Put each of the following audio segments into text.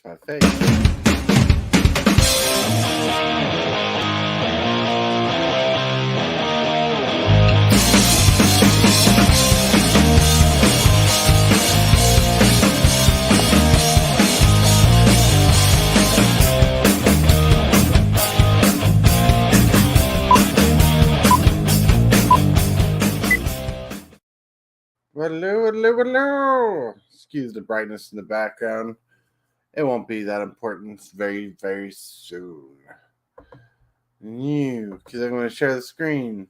to my face. Hello, hello, hello. Excuse the brightness in the background. It won't be that important very, very soon. Because I'm going to share the screen.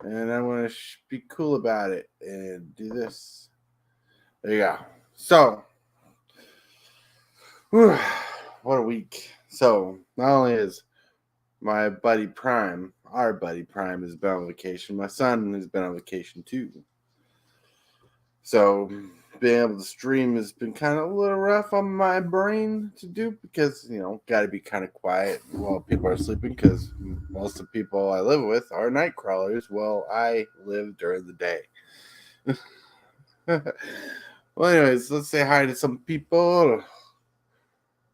And I'm going to be cool about it and do this. There you go. So, whew, what a week. So, not only is my buddy Prime, our buddy Prime, has been on vacation, my son has been on vacation too. So being able to stream has been kind of a little rough on my brain to do because, got to be kind of quiet while people are sleeping because most of the people I live with are night crawlers. Well, I live during the day. Well, anyways, let's say hi to some people.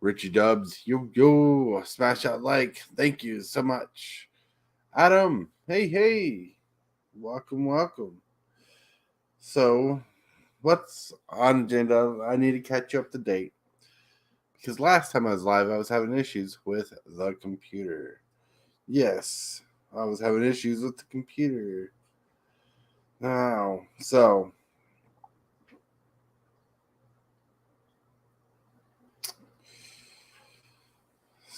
Richie Dubs, yo, smash that like. Thank you so much. Adam, hey. Welcome. So, what's on agenda? I need to catch you up to date because last time I was live, I was having issues with the computer. Yes, I was having issues with the computer. Now, so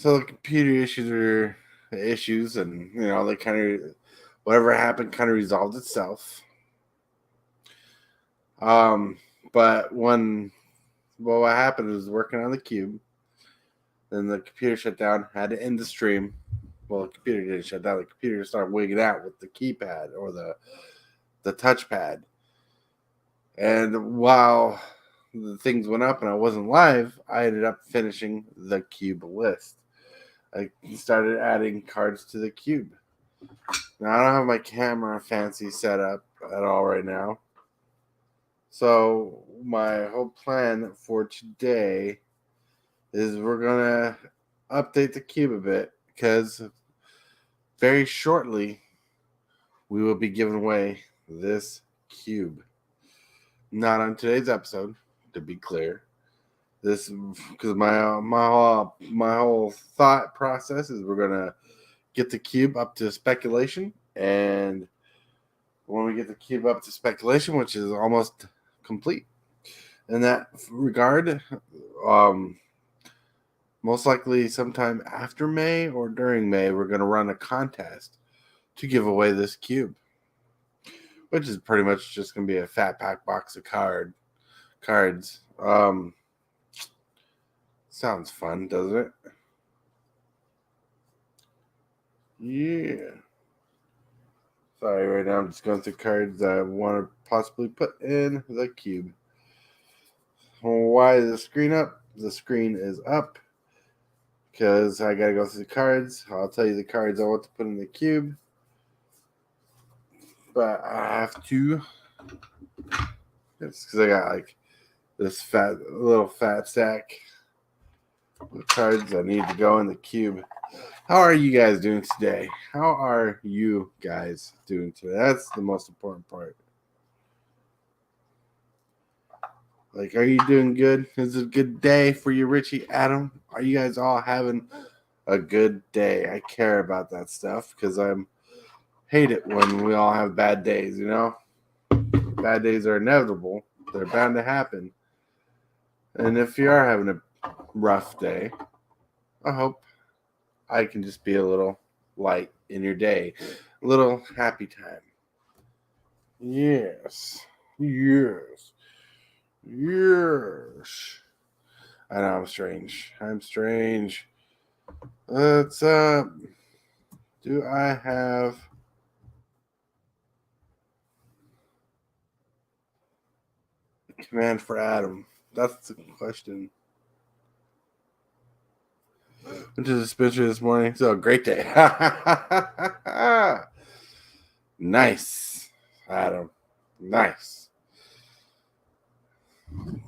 the computer issues are issues, and they kind of whatever happened kind of resolved itself. But what happened was working on the cube. Then the computer shut down, had to end the stream. Well, the computer didn't shut down. The computer started wigging out with the keypad or the touchpad. And while the things went up and I wasn't live, I ended up finishing the cube list. I started adding cards to the cube. Now, I don't have my camera fancy set up at all right now. So my whole plan for today is we're going to update the cube a bit because very shortly we will be giving away this cube. Not on today's episode, to be clear. This because my whole thought process is we're gonna get the cube up to speculation, and when we get the cube up to speculation, which is almost complete, in that regard, most likely sometime after May or during May, we're gonna run a contest to give away this cube, which is pretty much just gonna be a fat pack box of cards. Sounds fun, doesn't it? Yeah. Sorry, right now I'm just going through cards that I want to possibly put in the cube. Why is the screen up? The screen is up because I gotta go through the cards. I'll tell you the cards I want to put in the cube, but I have to. It's because I got like this little fat stack of cards that need to go in the cube. How are you guys doing today? How are you guys doing today? That's the most important part. Like, are you doing good? Is it a good day for you, Richie, Adam? Are you guys all having a good day? I care about that stuff because I hate it when we all have bad days, Bad days are inevitable. They're bound to happen. And if you are having a rough day, I hope I can just be a little light in your day. A little happy time. Yes. I know I'm strange. What's up? Do I have a command for Adam? That's the question. Went to the dispensary this morning. So great day. Nice, Adam. Nice.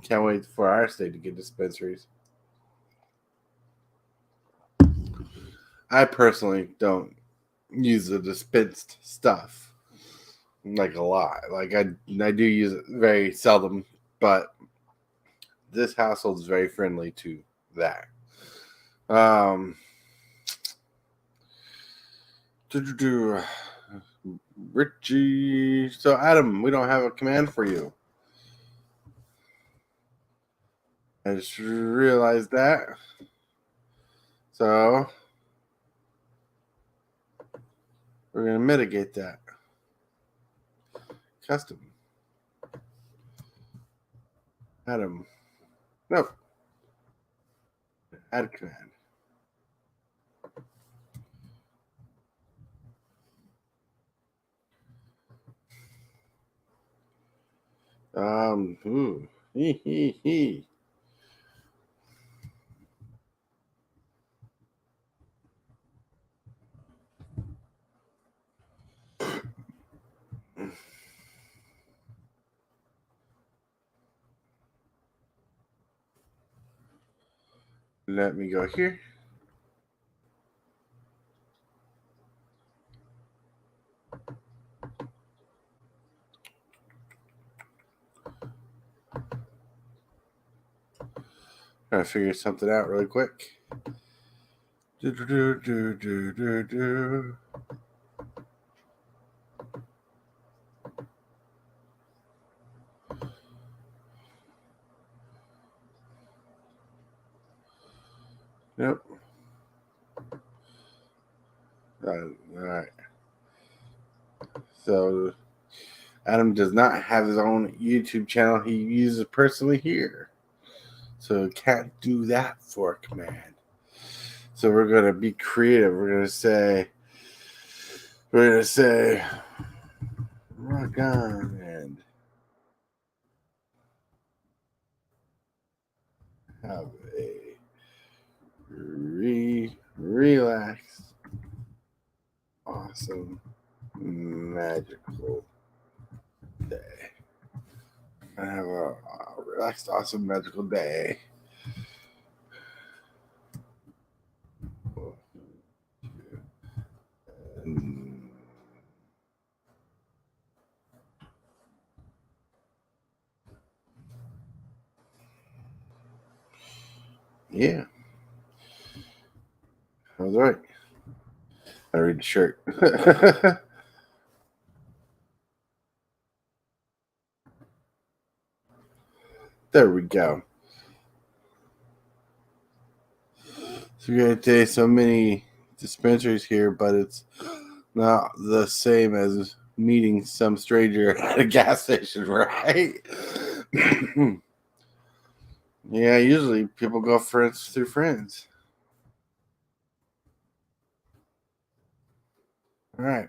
Can't wait for our state to get dispensaries. I personally don't use the dispensed stuff like a lot. Like I do use it very seldom, but this household is very friendly to that. Richie. So Adam, we don't have a command for you. I just realized that. So we're gonna mitigate that. Custom. Adam. No. Add command. Ooh. He. Let me go here. Trying to figure something out really quick. Yep. All right. So Adam does not have his own YouTube channel. He uses personally here. So can't do that for a command. So we're gonna be creative. We're gonna say rock on and have a relaxed, awesome, magical day. I have a relaxed, awesome, magical day. Yeah, I was right. I read the shirt. There we go. So we're gonna take so many dispensaries here, but it's not the same as meeting some stranger at a gas station, right? Yeah, usually people go friends through friends. All right.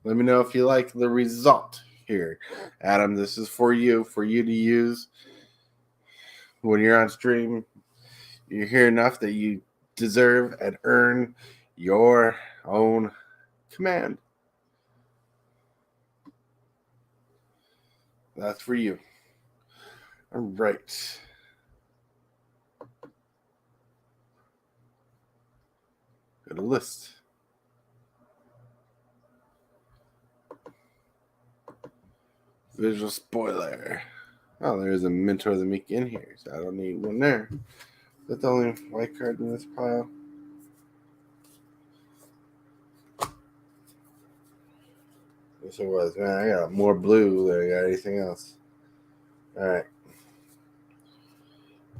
Let me know if you like the result here. Adam, this is for you to use when you're on stream. You hear enough that you deserve and earn your own command. That's for you. All right. Go to list. Visual spoiler. Oh, there's a Mentor of the Meek in here, so I don't need one there. That's the only white card in this pile. Yes, it was. Man, I got more blue than I got anything else. All right.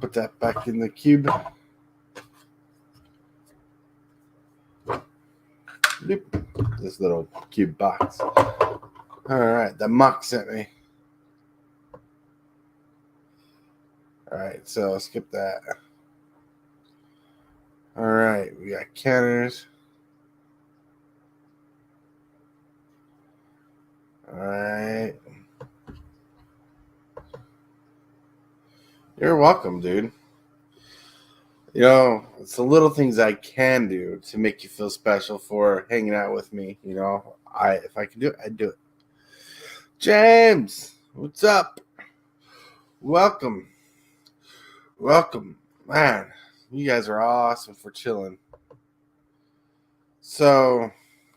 Put that back in the cube. Bloop. This little cube box. All right. The muck sent me. All right. So I'll skip that. All right. We got counters. All right. You're welcome, dude. You know, it's the little things I can do to make you feel special for hanging out with me. You know, if I can do it, I'd do it. James, what's up? Welcome. Man, you guys are awesome for chilling. So,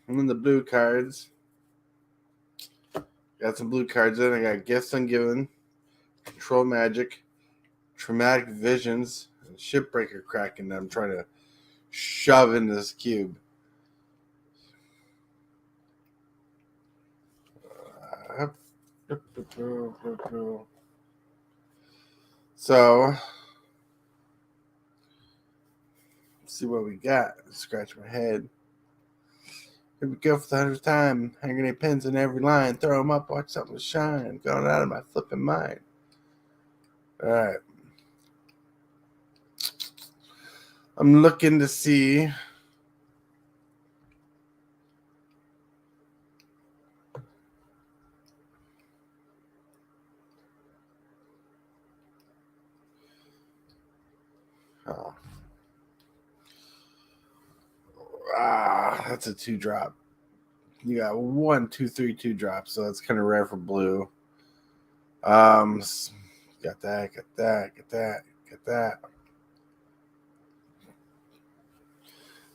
I'm in the blue cards. Got some blue cards in. I got Gifts Ungiven, Control Magic, Traumatic Visions, and Shipbreaker Kraken that I'm trying to shove into this cube. So, let's see what we got. Scratch my head. Here we go for the 100th time. Hanging any pins in every line. Throw them up, watch something shine. Going out of my flipping mind. Alright. I'm looking to see. Oh. That's a 2-drop. You got 1, 2, 3, 2 drops, so that's kind of rare for blue. Got that.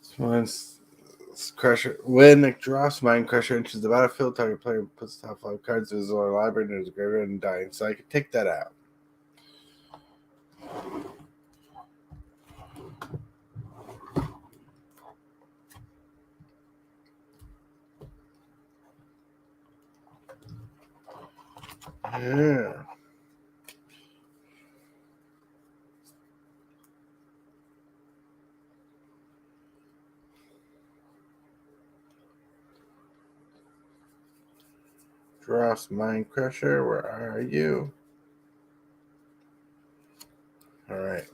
This one's Crusher. When it drops, Mind Crusher enters the battlefield, target player puts top 5 cards of his or library into his graveyard and dying. So I can take that out. Yeah. Dross Mind Crusher, where are you? All right.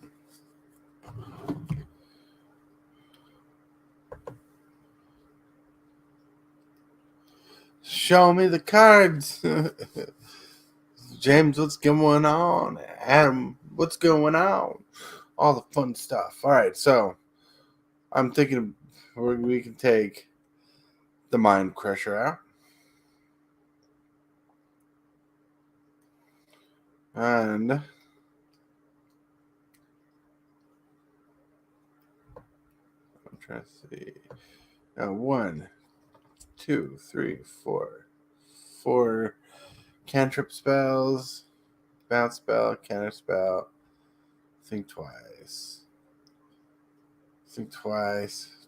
Show me the cards. James, what's going on? Adam, what's going on? All the fun stuff. All right, so I'm thinking we can take the Mind Crusher out. And I'm trying to see. 1, 2, 3, 4. 4 cantrip spells, bounce spell, counter spell. Think twice.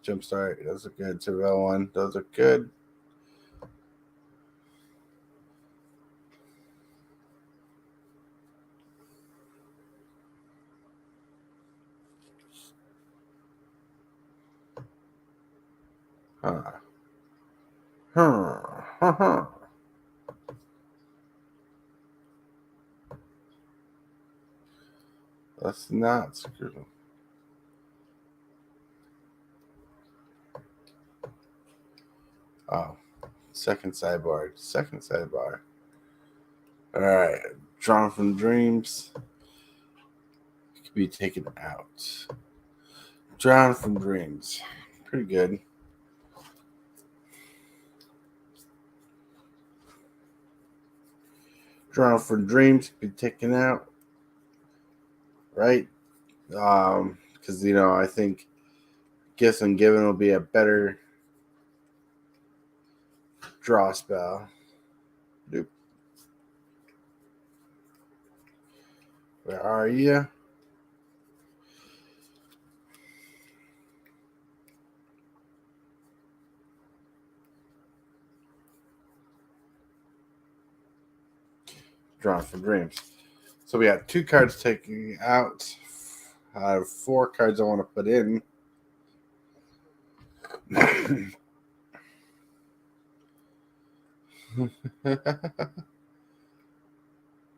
Jumpstart. Those are good. Surveil 1. Those are good. Let's not screw. Oh, second sidebar. All right, Drawn from Dreams could be taken out. Drawn from Dreams, pretty good. Drawn from Dreams could be taken out, right? Because I think Gifts Ungiven will be a better draw spell. Nope. Where are you? Drawn from Dreams. So we have 2 cards taken out. I have 4 cards I want to put in.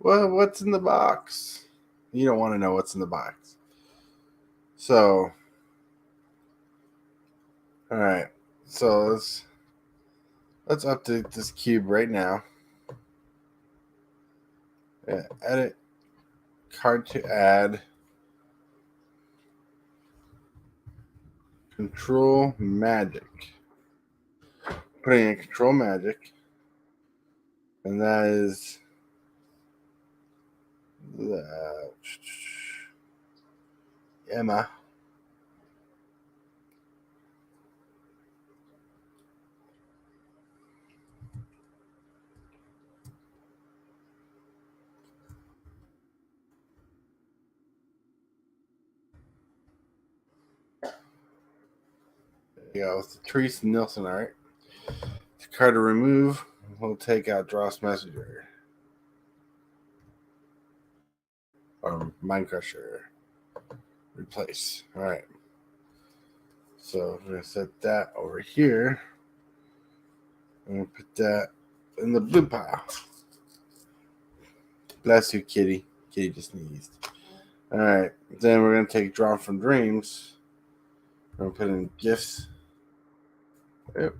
Well, what's in the box? You don't want to know what's in the box. So, all right. So let's update this cube right now. Yeah, edit card to add. Control Magic. Putting in Control Magic. And that is Emma. There you go. It's the Teresa Nilsson art. The card to remove, we'll take out Dross Messenger. Or Mind Crusher. Replace. Alright. So we're going to set that over here. I'm going to put that in the blue pile. Bless you, kitty. Kitty just sneezed. Alright. Then we're going to take Drawn from Dreams. We're going to put in Gifts. Yep.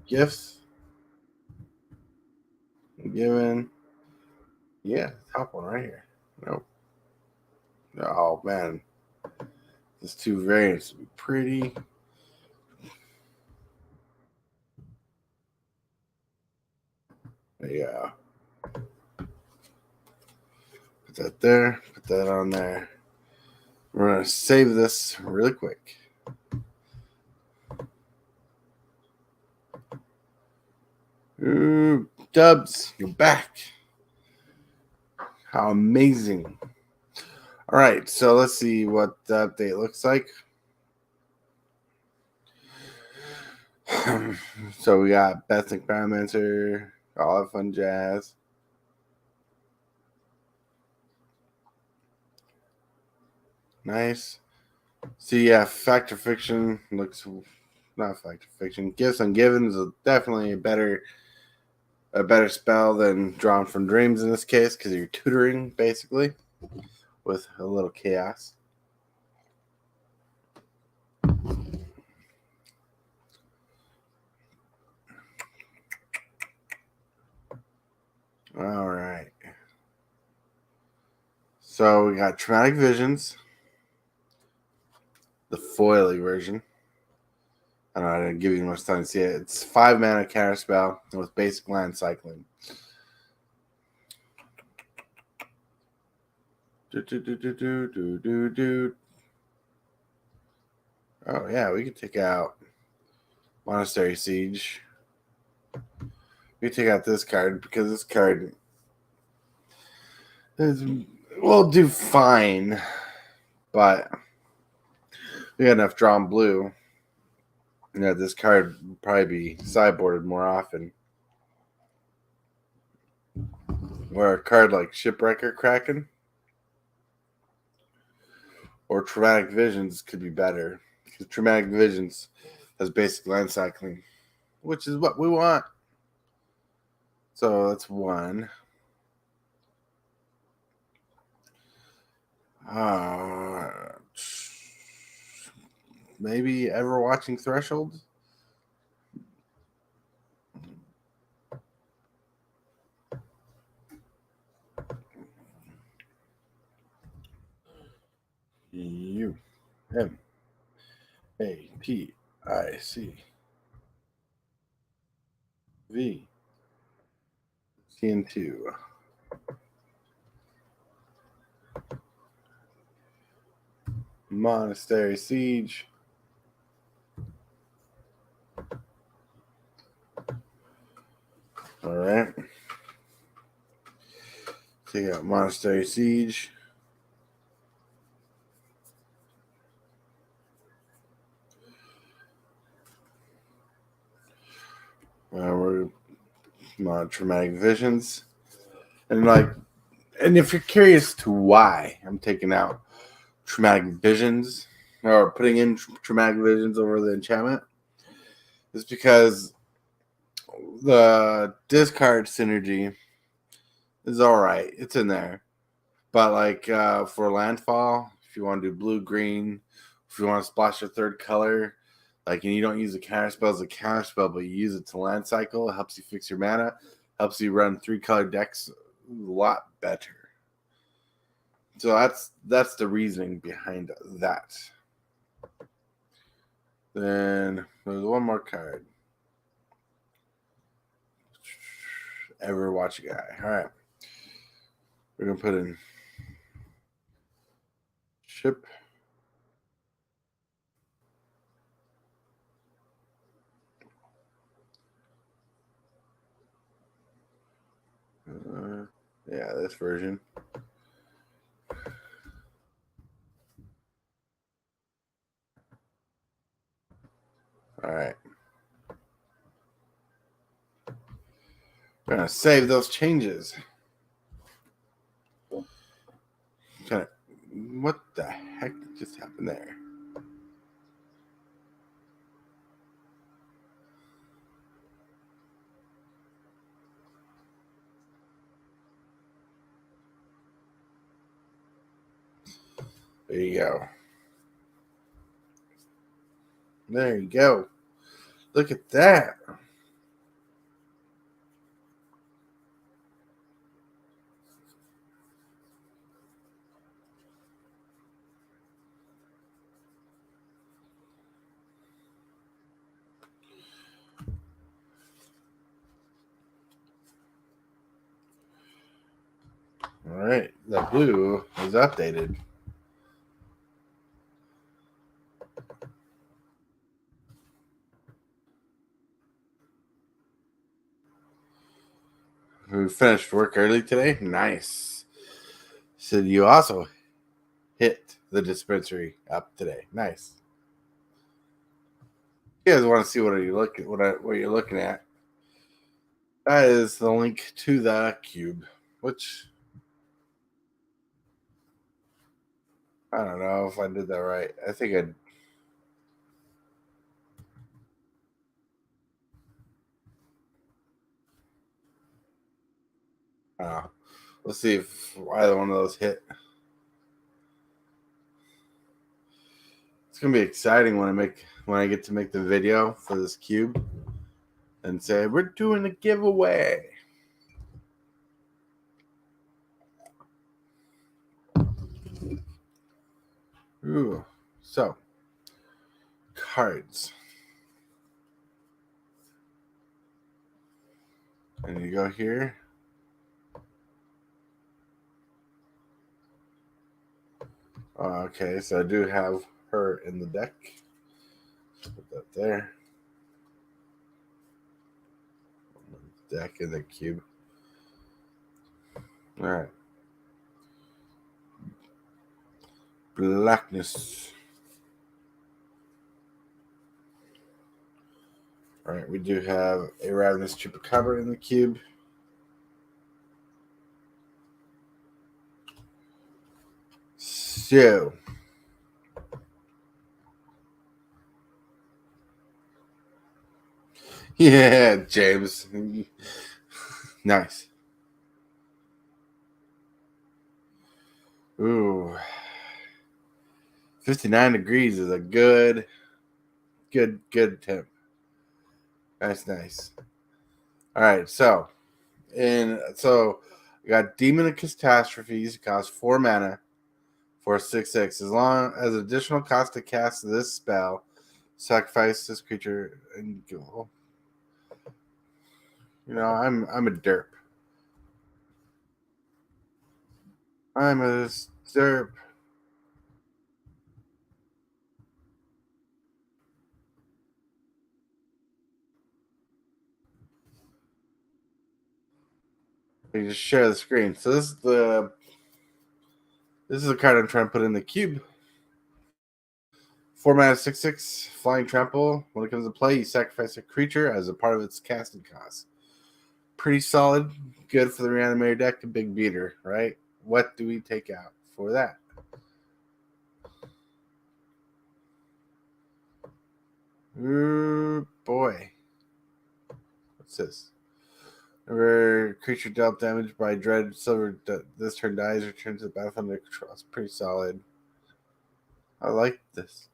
Gifts. Given. Yeah, top one right here. Nope. Oh, man. These two variants would be pretty. Yeah. Put that there. Put that on there. We're going to save this really quick. Ooh, Dubs, you're back. How amazing. All right, so let's see what the update looks like. So we got Bethnic Biomancer, all that fun jazz. Nice. See, yeah, Fact or Fiction looks not Fact or Fiction. Gifts Ungiven is definitely a better spell than Drawn from Dreams in this case because you're tutoring basically with a little chaos. All right. So we got Traumatic Visions, the foily version. I don't know, I didn't give you much time to see it. It's 5 mana counter spell with basic land cycling. Oh yeah, we could take out Monastery Siege. We take out this card because this card will do fine, but we got enough drawn blue. You know, this card would probably be sideboarded more often. Where a card like Shipwrecker Kraken or Traumatic Visions could be better. Because Traumatic Visions has basic land cycling, which is what we want. So that's one. Maybe ever watching Threshold? UMAPIC CN2. Monastery Siege. All right. Take out Monastery Siege. We're Traumatic Visions. And if you're curious to why I'm taking out Traumatic Visions or putting in Traumatic Visions over the enchantment, it's because the discard synergy is all right. It's in there. But for landfall, if you want to do blue, green, if you want to splash your third color, and you don't use the counter spell as a counter spell, but you use it to land cycle, it helps you fix your mana, helps you run 3-color decks a lot better. So that's the reasoning behind that. Then there's one more card. Everwatch guy. All right. We're going to put in Ship. Yeah, this version. All right. We're going to save those changes. What the heck just happened there? There you go. There you go. Look at that. All right. The blue is updated. We finished work early today. Nice. So you also hit the dispensary up today. Nice. You guys want to see what you're looking at? That is the link to the cube, which I don't know if I did that right. I think I. Let's see if either one of those hit. It's gonna be exciting when I get to make the video for this cube and say we're doing a giveaway. Ooh, so cards. And you go here. Okay, so I do have her in the deck. Put that there. Deck in the cube. All right. Blackness. All right, we do have a Ravenous Chupacabra in the cube. So, yeah, James. Nice. Ooh. 59 degrees is a good temp. That's nice. All right, so you got Demon of Catastrophes, costs 4 mana for 6/6. As long as additional cost to cast this spell, sacrifice this creature and go. You know, I'm a derp. I'm a derp. You just share the screen. So this is the card I'm trying to put in the cube. 4 mana 6/6 flying trample. When it comes to play, you sacrifice a creature as a part of its casting cost. Pretty solid. Good for the reanimator deck. A big beater, right? What do we take out for that? Ooh, boy. What's this? Whenever creature dealt damage by Dread Silver this turn dies, returns to the battlefield under control. It's pretty solid. I like this.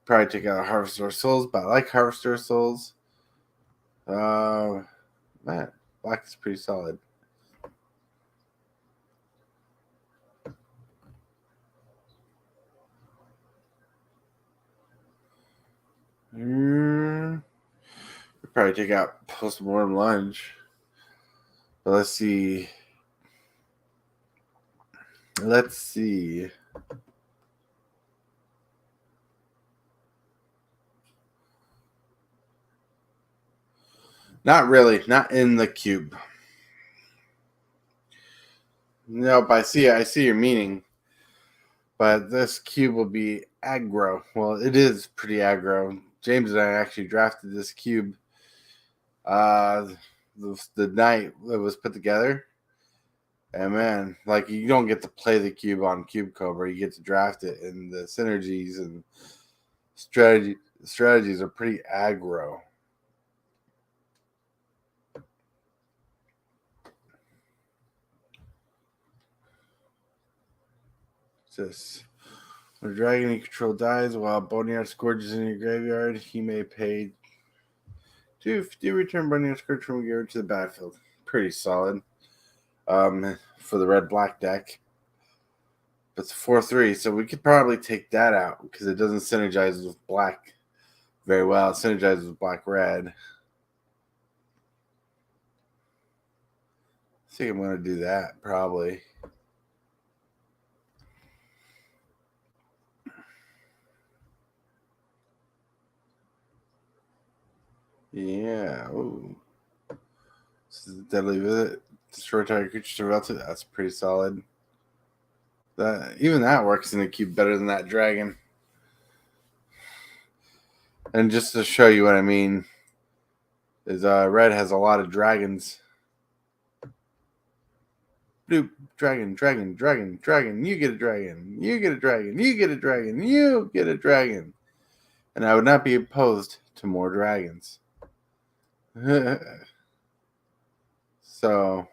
Probably take out Harvester Souls, but I like Harvester Souls. Man, black is pretty solid. Probably take out Postmortem Lunge. But let's see. Not really. Not in the cube. Nope, I see your meaning. But this cube will be aggro. Well, it is pretty aggro. James and I actually drafted this cube the night it was put together. And man, like, you don't get to play the cube on Cube Cobra, you get to draft it, and the synergies and strategies are pretty aggro. This when a dragon you control dies while Boneyard Scourge is in your graveyard, he may pay do return Boneyard Scourge from your graveyard to the battlefield. Pretty solid. For the red black deck. But it's 4/3, so we could probably take that out because it doesn't synergize with black very well. It synergizes with black red. I think I'm gonna do that probably. Yeah. Ooh. This is a deadly visit. Destroy target creature to relative. That's pretty solid. Even that works in the cube better than that dragon. And just to show you what I mean, is red has a lot of dragons. Blue dragon, dragon, dragon, dragon. You get a dragon. You get a dragon. You get a dragon. You get a dragon. And I would not be opposed to more dragons. So,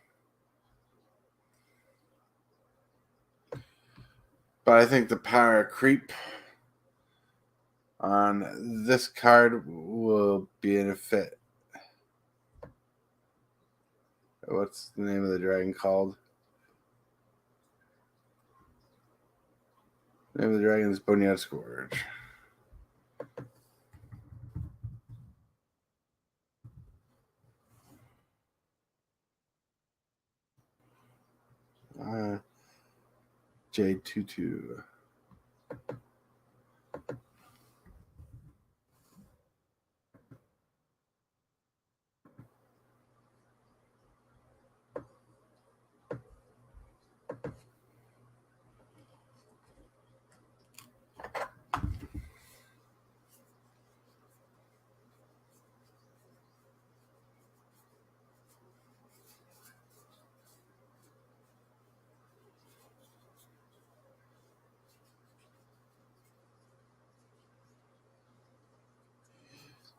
but I think the power creep on this card will be in a fit. What's the name of the dragon called? The name of the dragon is Boneyard Scourge. J22.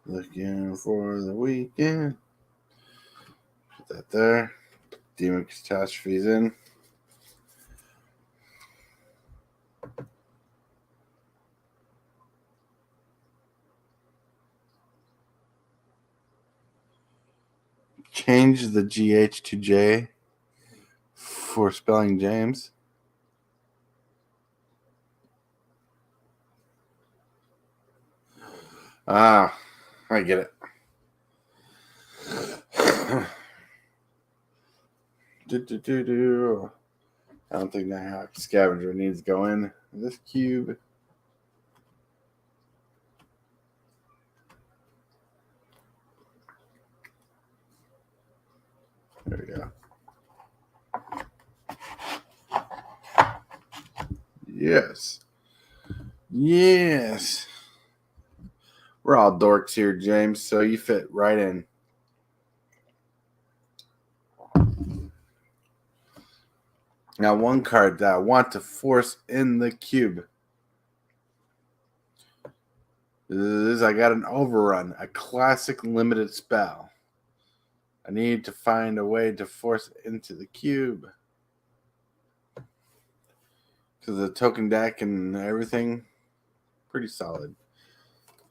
Looking for the weekend. Put that there. Demon Catastrophes in. Change the GH to J for spelling James. Ah, I get it. I don't think Nighthawk Scavenger needs to go in this cube. There we go. Yes. Yes. We're all dorks here, James, so you fit right in. Now, one card that I want to force in the cube is I got an overrun, a classic limited spell. I need to find a way to force it into the cube. Because the token deck and everything, pretty solid.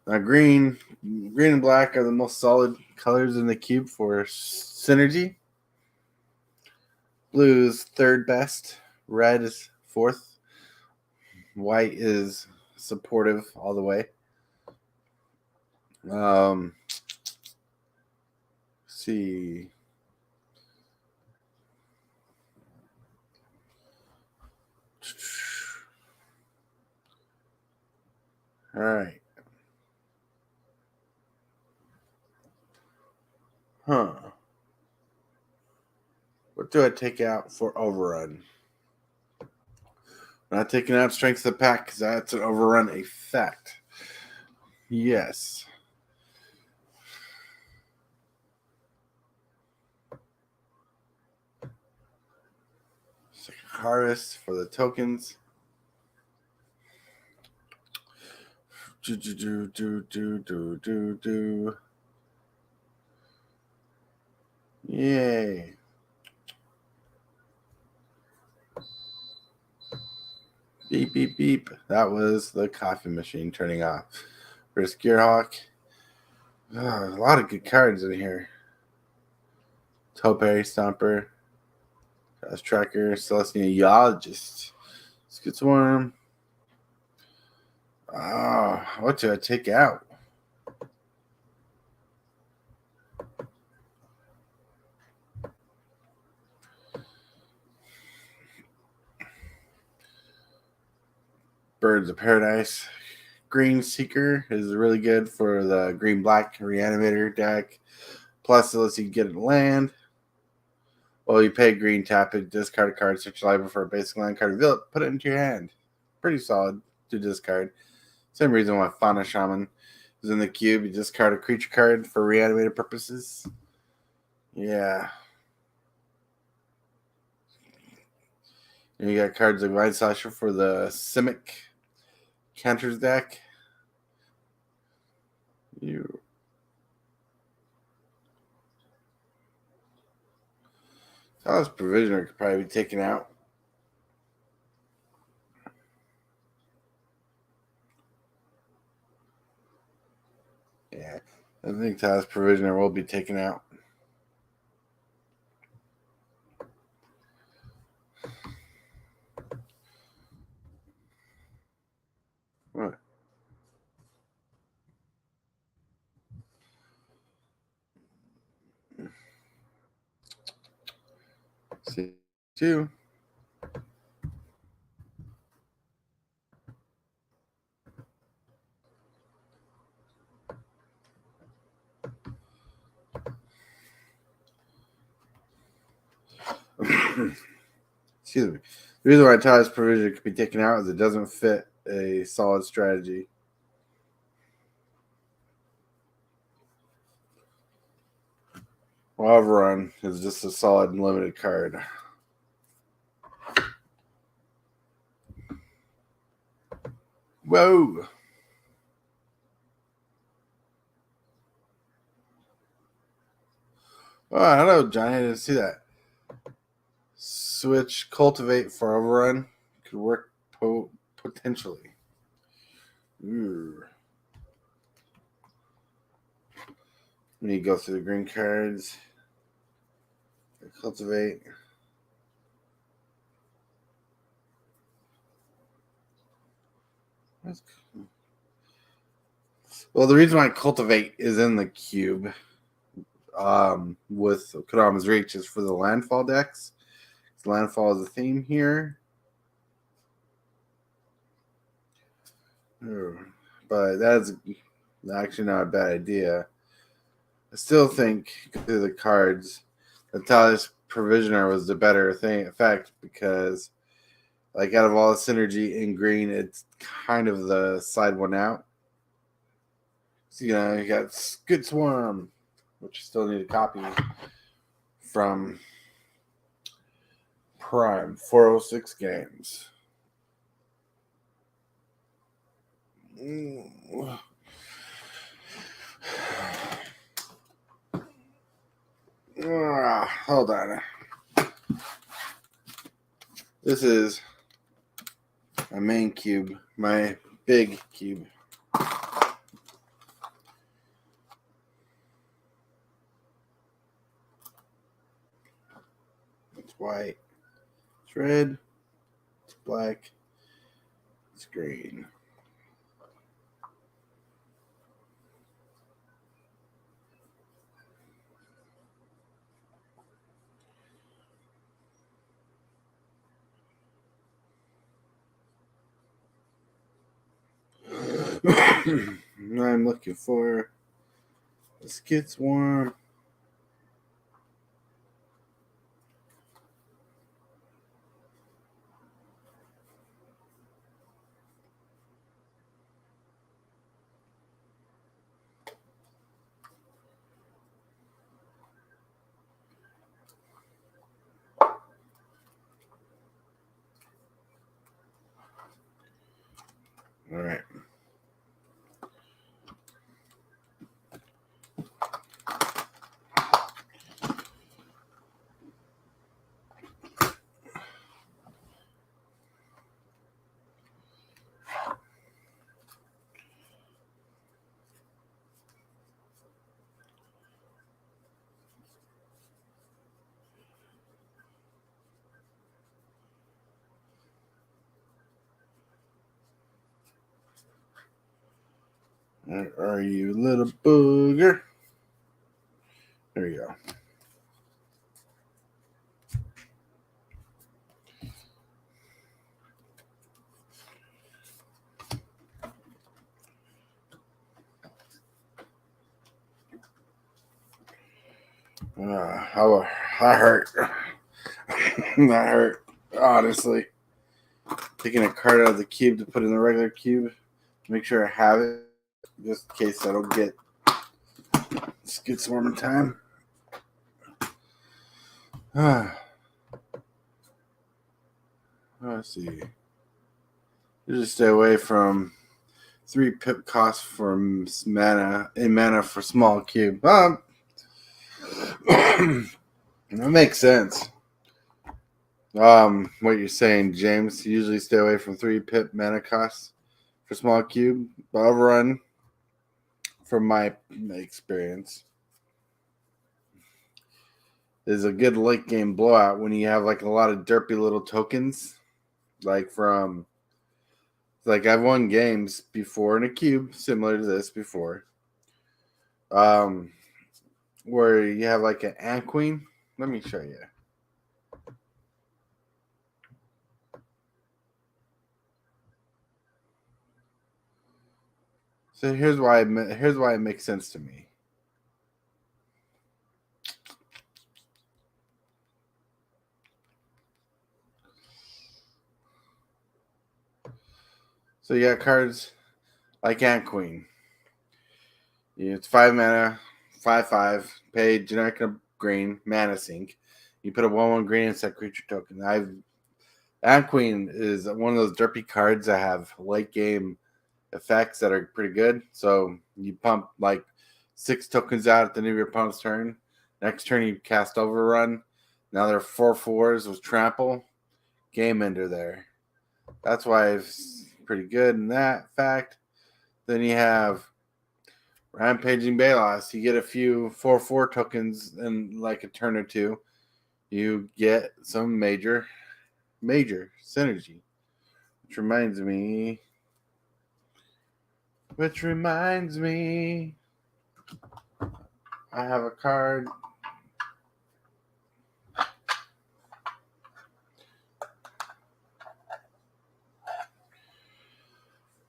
Now, green and black are the most solid colors in the cube for synergy. Blue is third best. Red is fourth. White is supportive all the way. See. All right. What do I take out for overrun? I'm not taking out Strength of the Pack because that's an overrun effect. Yes. Harvest for the tokens. Yay. Beep, beep, beep. That was the coffee machine turning off. Risk Gearhawk. Oh, a lot of good cards in here. Tope, Stomper, Fast Tracker, Celestia Yologist, Skitsworm. What do I take out? Birds of Paradise. Green Seeker is really good for the green black reanimator deck. Plus, it lets you get it land. Well, you pay green, tap it, discard a card, search your library for a basic land card, reveal it, put it into your hand. Pretty solid to discard. Same reason why Fauna Shaman is in the cube. You discard a creature card for reanimated purposes. Yeah. And you got cards like Mind Slasher for the Simic Counters deck. Talos Provisioner could probably be taken out. Yeah, I think Talos Provisioner will be taken out. What? See, two. Excuse me. The reason why Talos Provisioner could be taken out is it doesn't fit a solid strategy. Overrun is just a solid and limited card. Whoa. Oh, hello, Johnny. I didn't see that. Switch Cultivate for Overrun could work potentially. Ooh. When you go through the green cards, Cultivate. That's cool. Well, the reason why Cultivate is in the cube with Kodama's Reach is for the landfall decks. Landfall is a theme here. But that's actually not a bad idea. I still think through the cards, the Talos Provisioner was the better effect because, like, out of all the synergy in green, it's kind of the side one out. So, you got Skitsworm, which you still need a copy from Prime 406 games. Hold on. This is my main cube, my big cube. It's white, it's red, it's black, it's green. Now I'm looking for a Skitsworm. All right. Where are you, little booger? There you go. I hurt. That hurt, honestly. Taking a card out of the cube to put in the regular cube. Make sure I have it, just in case I don't get. Let's get some more time. Let's see. You just stay away from 3 pip cost for mana for small cube. That makes sense. What you're saying, James? You usually stay away from 3 pip mana costs for small cube. Above run, from my experience, is a good late game blowout when you have like a lot of derpy little tokens, like I've won games before in a cube similar to this before, where you have like an Ant Queen. Let me show you. So here's why it makes sense to me. So you got cards like Ant Queen. It's 5 mana, 5/5, pay generic green, mana sink. You put a 1/1 green and set creature token. Ant Queen is one of those derpy cards that have late game effects that are pretty good. So you pump like 6 tokens out at the end of your opponent's turn. Next turn you cast Overrun. Now they're 4/4s with trample. Game ender there. That's why it's pretty good in that fact. Then you have Rampaging Balos. You get a few 4/4 tokens in like a turn or two. You get some major synergy. Which reminds me, I have a card.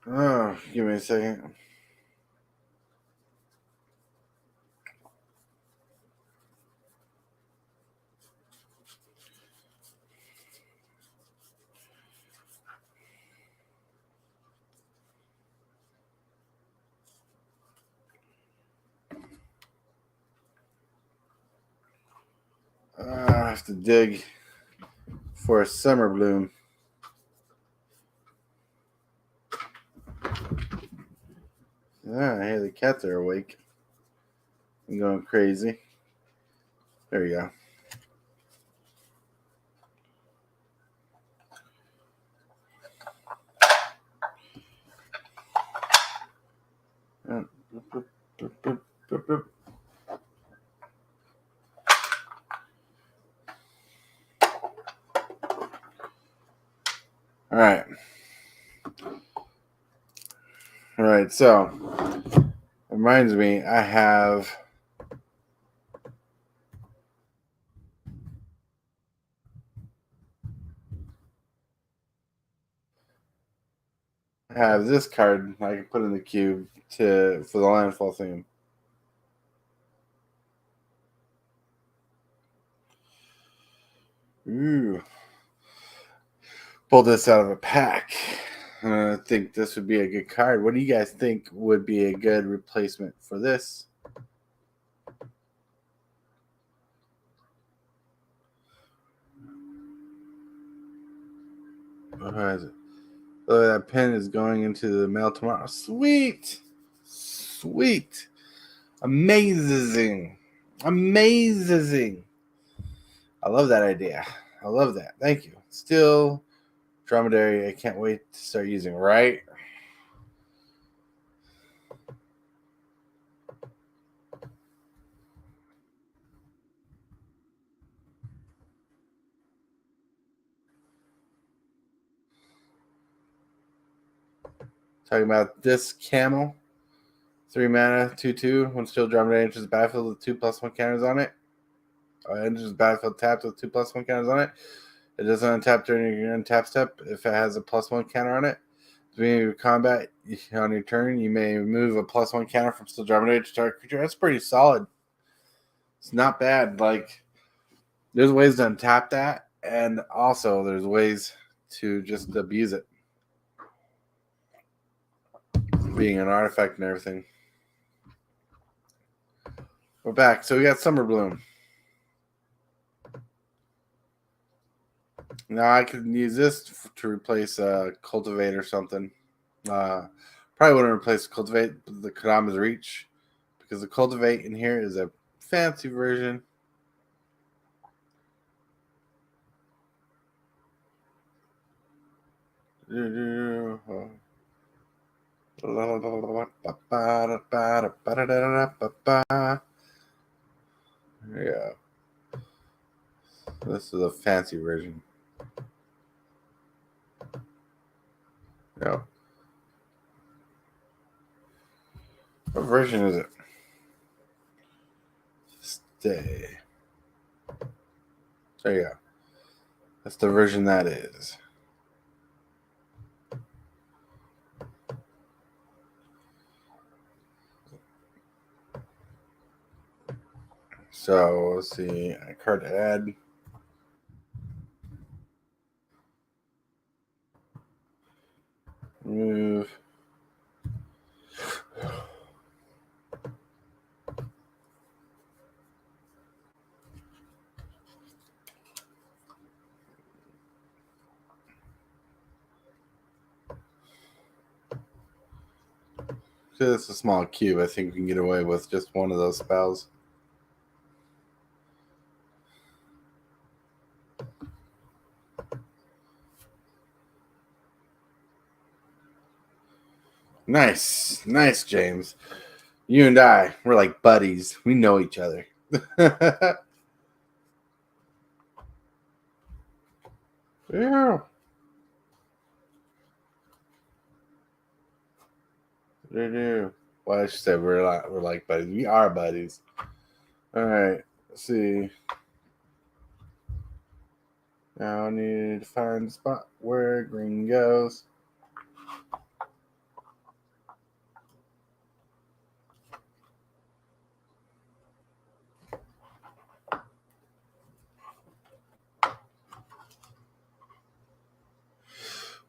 Oh, give me a second. I have to dig for a Summer Bloom. I hear the cats are awake and going crazy. There you go. All right. All right. So, reminds me, I have this card I can put in the cube for the landfall theme. Ooh. Pull this out of a pack. I think this would be a good card. What do you guys think would be a good replacement for this? What is it? Oh, that pen is going into the mail tomorrow. Sweet. Sweet. Amazing. Amazing. I love that idea. I love that. Thank you. Still, dromedary, I can't wait to start using, right? Talking about this camel. 3 mana, 2/2. When still dromedary enters the battlefield with 2+1 counters on it. Enters the battlefield tapped with 2+1 counters on it. It doesn't untap during your untap step if it has a +1 counter on it. Beginning of your combat on your turn, you may remove a +1 counter from still dromedary to target creature. That's pretty solid. It's not bad. Like, there's ways to untap that, and also there's ways to just abuse it, being an artifact and everything. We're back. So we got Summer Bloom. Now I could use this to replace Cultivate or something. Probably wouldn't replace Cultivate, but the Kodama's Reach, because the Cultivate in here is a fancy version. Yeah. This is a fancy version. Yeah. What version is it? Stay. There you go. That's the version that is. So let's see. A card to add. Move. Because it's a small cube, I think we can get away with just one of those spells. Nice. Nice, James. You and I, we're like buddies. We know each other. Yeah. They do. Well, I should say we're like buddies. We are buddies. All right. Let's see. Now I need to find the spot where green goes.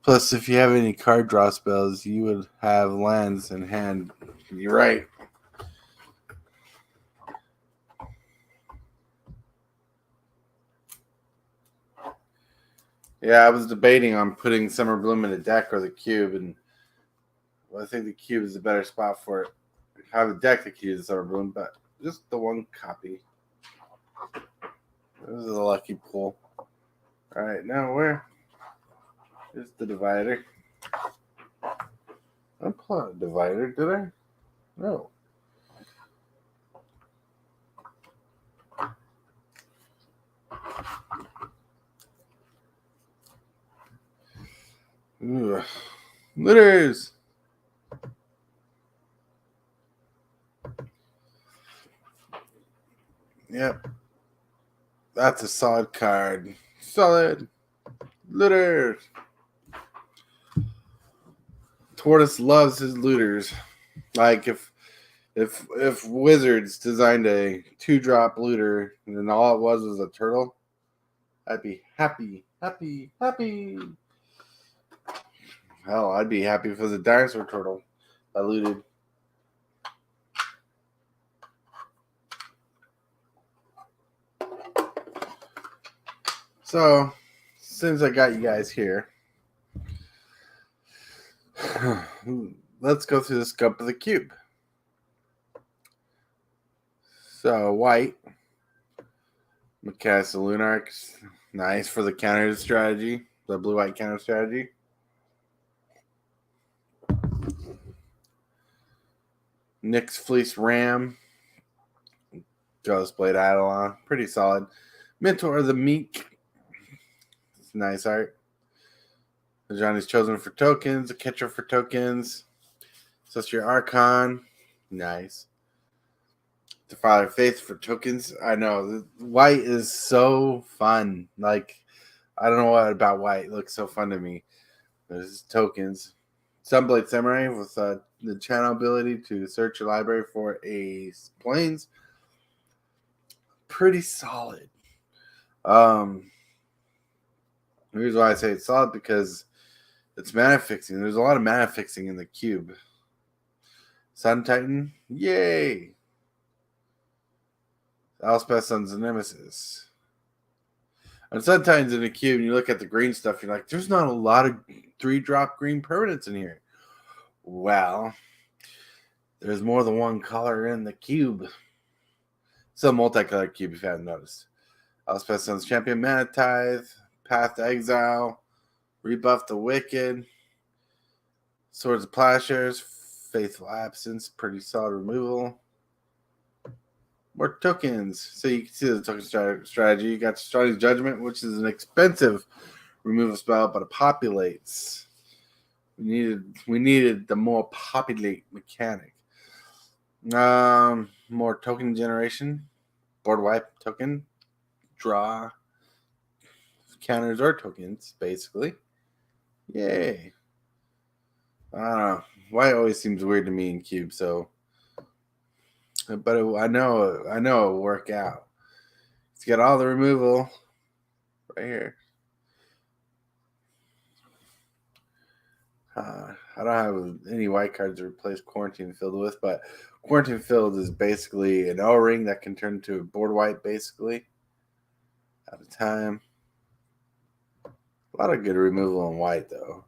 Plus, if you have any card draw spells, you would have lands in hand. You're right. Yeah, I was debating on putting Summer Bloom in a deck or the cube, and well, I think the cube is a better spot for it. I have a deck that can use Summer Bloom, but just the one copy. This is a lucky pull. All right, now where is the divider? I pull out a divider, did I? No. Ugh. Litters. Yep. That's a solid card. Solid. Looters. Tortoise loves his looters. Like if Wizards designed a 2-drop looter and then all it was a turtle, I'd be happy. Hell, I'd be happy if it was a dinosaur turtle I looted. So, since I got you guys here, let's go through the scope of the cube. So white, Mikasa Lunark, nice for the counter strategy, the blue-white counter strategy. Nyx Fleece Ram, Ghost Blade Eidolon, pretty solid. Mentor of the Meek, it's nice art. Johnny's Chosen for tokens, a catcher for tokens. Celestial Archon, nice. Defiler of Faith for tokens. I know white is so fun. Like, I don't know what about white. It looks so fun to me. There's tokens. Sunblade Samurai with the channel ability to search your library for a planes. Pretty solid. Here's why I say it's solid, because it's mana fixing. There's a lot of mana fixing in the cube. Sun Titan, yay! Elspeth Sun's Nemesis. And Sun Titan's in the cube, and you look at the green stuff, you're like, there's not a lot of 3-drop green permanents in here. Well, there's more than one color in the cube. It's a multicolored cube, if you haven't noticed. Elspeth Sun's Champion, Mana Tithe, Path to Exile, Rebuff the Wicked, Swords of Plowshares, Faithful Absence, pretty solid removal. More tokens. So you can see the token strategy. You got Strahdi's Judgment, which is an expensive removal spell, but it populates. We needed the more populate mechanic. More token generation. Board wipe token. Draw counters or tokens, basically. Yay. I don't know. White always seems weird to me in cube, so, but I know it'll work out. It's got all the removal right here. I don't have any white cards to replace Quarantine Field with, but Quarantine Field is basically an O-ring that can turn into a board wipe, basically, at a time. A lot of good removal in white, though.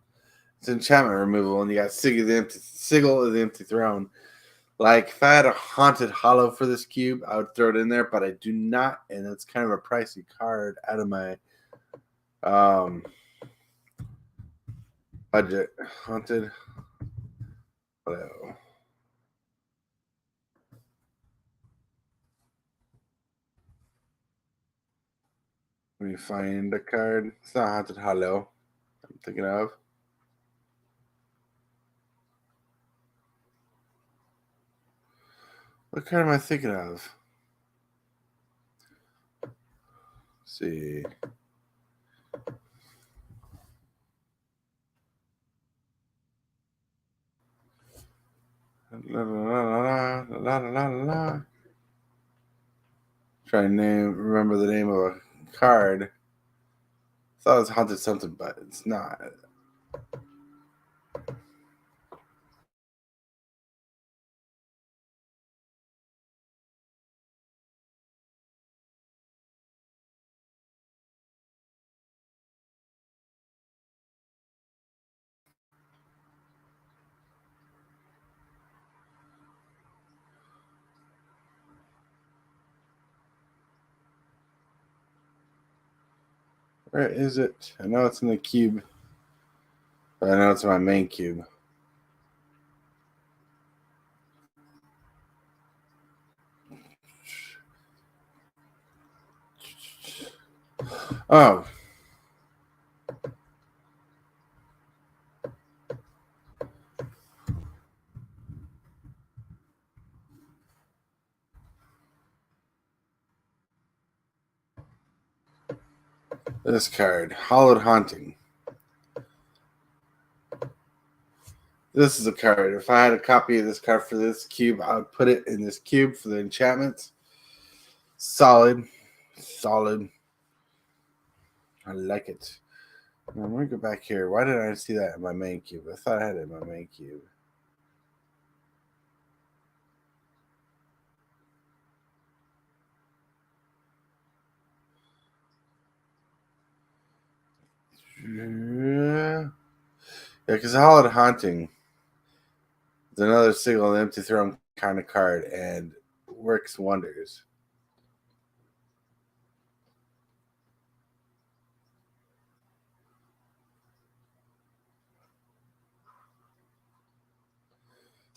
It's enchantment removal, and you got Sigil of the Empty Throne. Like, if I had a Haunted Hollow for this cube, I would throw it in there, but I do not, and it's kind of a pricey card out of my budget. Haunted Hollow. Let me find the card. It's not Haunted Hollow I'm thinking of. What card am I thinking of? Let's see. La, la, la, la, la, la. Try to remember the name of a card. I thought it was Haunted something, but it's not. Where is it? I know it's in the cube, but I know it's in my main cube. Oh. This card, Hallowed Haunting. This is a card. If I had a copy of this card for this cube, I would put it in this cube for the enchantments. Solid. Solid. I like it. Now, let me go back here. Why did I see that in my main cube? I thought I had it in my main cube. Yeah, because Hallowed Haunting It's another single empty throne kind of card and works wonders.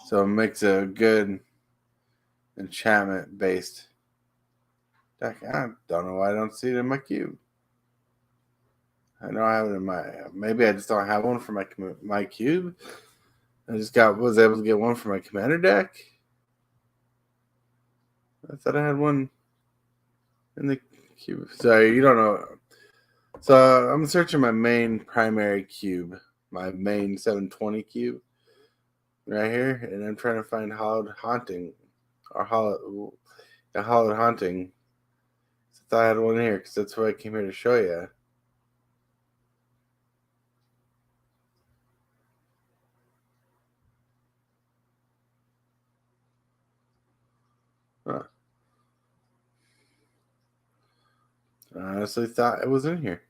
So it makes a good enchantment based deck. I don't know why I don't see it in my cube. I know I have it in my. Maybe I just don't have one for my cube. I just was able to get one for my commander deck. I thought I had one in the cube. Sorry, you don't know. So I'm searching my main primary cube, my main 720 cube, right here, and I'm trying to find Hallowed Haunting or Hallowed Haunting. So I thought I had one here because that's what I came here to show you. Huh. I honestly thought it was in here.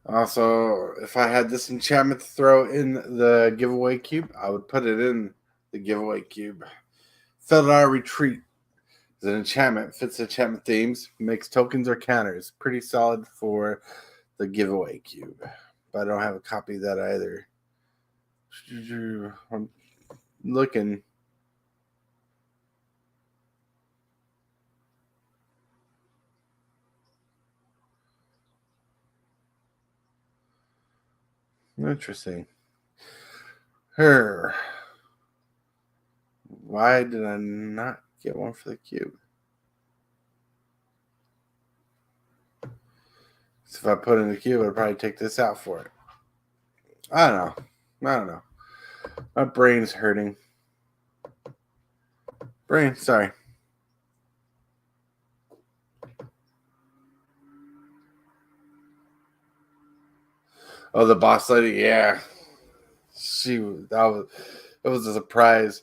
Also, if I had this enchantment to throw in the giveaway cube, I would put it in the giveaway cube. Feldar Retreat is an enchantment, fits enchantment themes, makes tokens or counters. Pretty solid for the giveaway cube. But I don't have a copy of that either. I'm looking. Interesting. Why did I not get one for the cube? So if I put in the cube, I'd probably take this out for it. I don't know. My brain's hurting. Sorry. Oh, the boss lady, yeah. That was a surprise.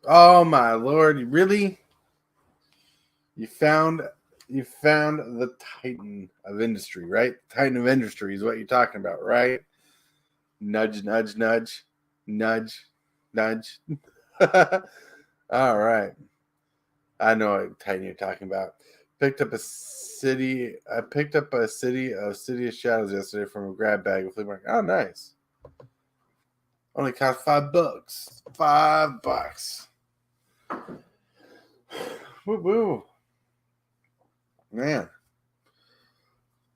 Oh my lord, really? You found the Titan of Industry, right? Titan of Industry is what you're talking about, right? Nudge, nudge, nudge, nudge, nudge. All right. I know what Titan you're talking about. I picked up a city of Shadows yesterday from a grab bag of flea market. Oh, nice. Only cost $5. $5. Woo woo. Man.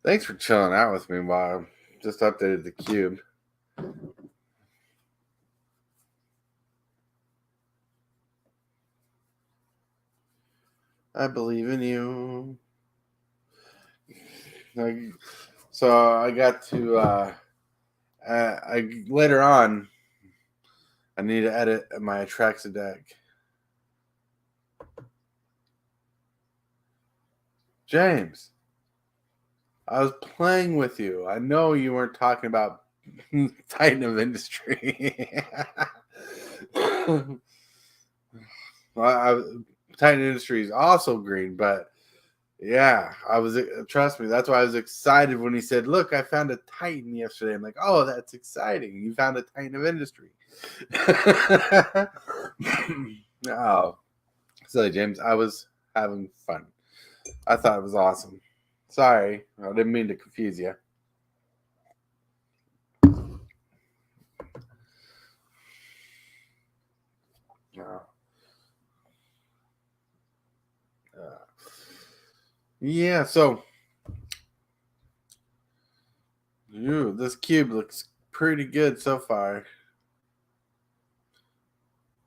Thanks for chilling out with me while I just updated the cube. I believe in you. So I got to later on I need to edit my Atraxa deck. James, I was playing with you. I know you weren't talking about Titan of Industry. Titan Industry is also green, but yeah, trust me, that's why I was excited when he said, "Look, I found a Titan yesterday." I'm like, "Oh, that's exciting. You found a Titan of Industry." Oh, silly James. I was having fun. I thought it was awesome. Sorry, I didn't mean to confuse you. No. Yeah, so this cube looks pretty good so far.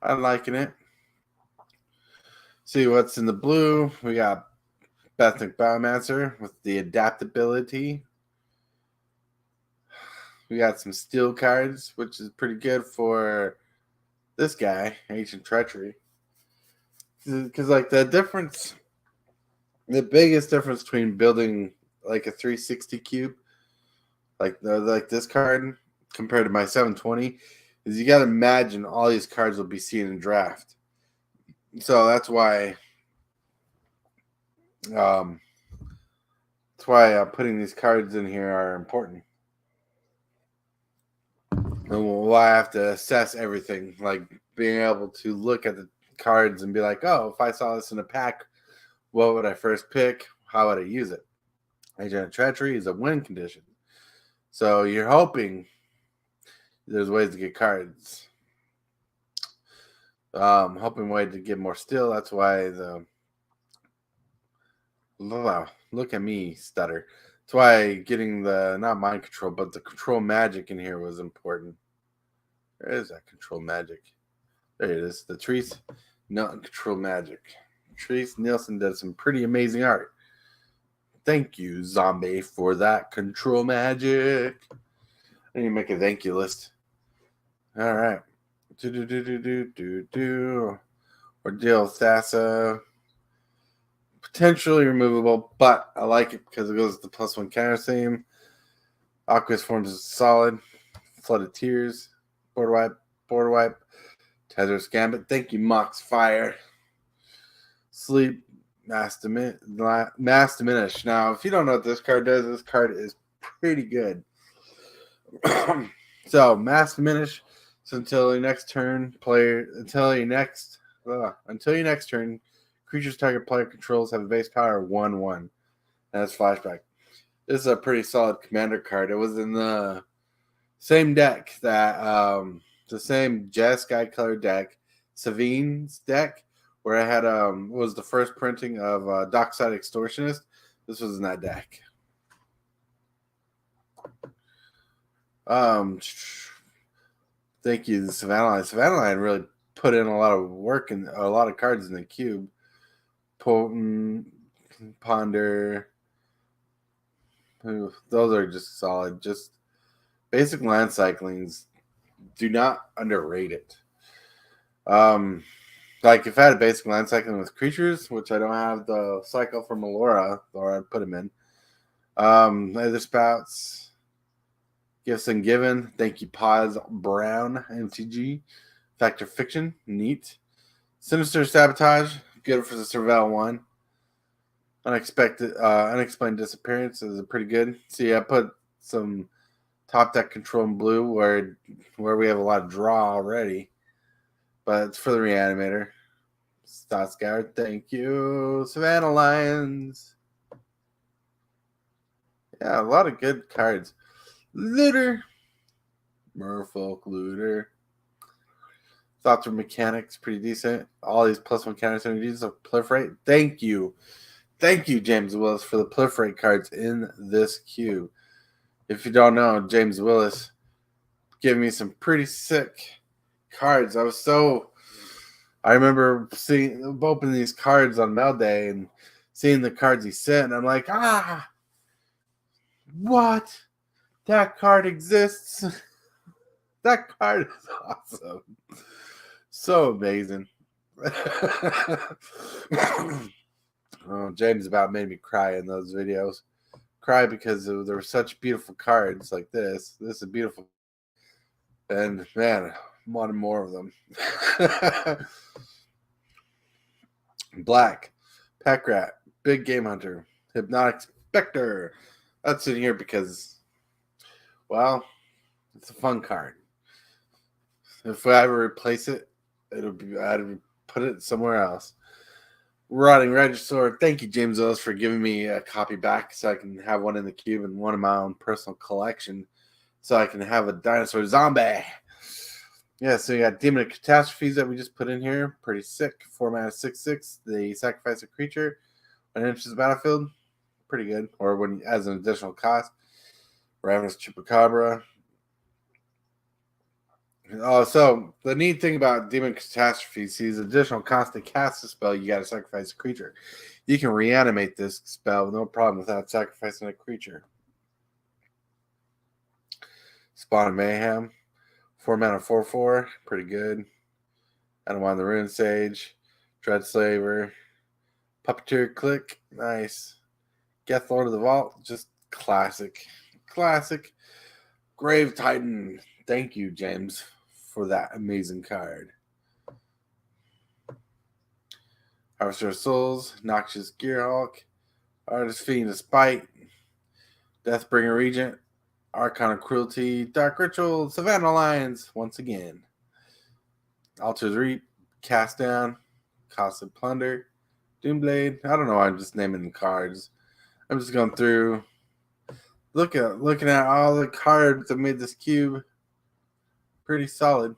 I'm liking it. See what's in the blue. We got Bethnic Biomancer with the adaptability. We got some steel cards, which is pretty good for this guy, Ancient Treachery. Because like the biggest difference between building like a 360 cube, like this card compared to my 720, is you got to imagine all these cards will be seen in draft. So that's why why putting these cards in here are important. And why I have to assess everything, like being able to look at the cards and be like, oh, if I saw this in a pack, what would I first pick? How would I use it? Agent of Treachery is a win condition. So you're hoping there's ways to get cards. Hoping way to get more steel. That's why look at me stutter. That's why getting the not mind control, but the control magic in here was important. There is that control magic. There it is. The Treese Nelson control magic. Treese Nielsen does some pretty amazing art. Thank you, Zombie, for that control magic. I need to make a thank you list. All right. Ordeal Thassa. Potentially removable, but I like it because it goes with the +1 counter theme. Aqueous Forms is solid. Flooded Tears. Border Wipe. Tether's Gambit. Thank you, Mox Fire. Sleep. Mass Diminish. Now, if you don't know what this card does, this card is pretty good. So, Mass Diminish. So until your next turn, until your next turn, creatures target player controls have a base power 1/1. That's flashback. This is a pretty solid commander card. It was in the same deck that the same Jazz Sky Color deck, Savine's deck, where I had was the first printing of Dockside Extortionist. This was in that deck. Thank you, the Savannah Line. Savannah Line really put in a lot of work and a lot of cards in the cube. Potent, Ponder. Those are just solid. Just basic land cyclings. Do not underrate it. Like if I had a basic land cycling with creatures, which I don't have the cycle from Melora, or I'd put them in. Nether Spouts. Gifts and Given. Thank you, Paz Brown, MTG. Factor Fiction. Neat. Sinister Sabotage. Good for the Surveil one. Unexplained Disappearance is pretty good. See, I put some top deck control in blue where we have a lot of draw already. But it's for the Reanimator. Stott Scour. Thank you. Savannah Lions. Yeah, a lot of good cards. Looter. Merfolk Looter. Thoughts or Mechanics, pretty decent. All these +1 counter synergies of Proliferate. Thank you. Thank you, James Willis, for the Proliferate cards in this queue. If you don't know, James Willis gave me some pretty sick cards. I remember opening these cards on Mail Day and seeing the cards he sent, and I'm like, what? That card exists. That card is awesome. So amazing. Oh, James about made me cry in those videos. Cry because there were such beautiful cards like this. This is beautiful. And man, I wanted more of them. Black, Pack Rat, Big Game Hunter, Hypnotic Spectre. That's in here because, well, it's a fun card. If I ever replace it, I'd put it somewhere else. Rotting Regisaur. Thank you, James Ellis, for giving me a copy back so I can have one in the cube and one in my own personal collection so I can have a dinosaur zombie. Yeah, so you got Demon of Catastrophes that we just put in here. Pretty sick. 4 mana 6/6. They sacrifice a creature when it enters the battlefield. Pretty good. Or when as an additional cost. Ravenous Chupacabra. Oh, so the neat thing about Demon Catastrophes, he's additional cost to cast a spell, you gotta sacrifice a creature. You can reanimate this spell, no problem, without sacrificing a creature. Spawn of Mayhem. 4 mana 4/4. Pretty good. Anowon the Rune Sage. Dreadslaver. Puppeteer Click. Nice. Geth Lord of the Vault. Just classic. Classic. Grave Titan. Thank you, James, for that amazing card. Harvester of Souls. Noxious Gearhulk. Artist Fiend of Spite. Deathbringer Regent, Archon of Cruelty, Dark Ritual, Savannah Lions, once again. Altar's Reap, Cast Down, Costed Plunder, Doomblade. I don't know why I'm just naming the cards. I'm just going through, looking at all the cards that made this cube pretty solid.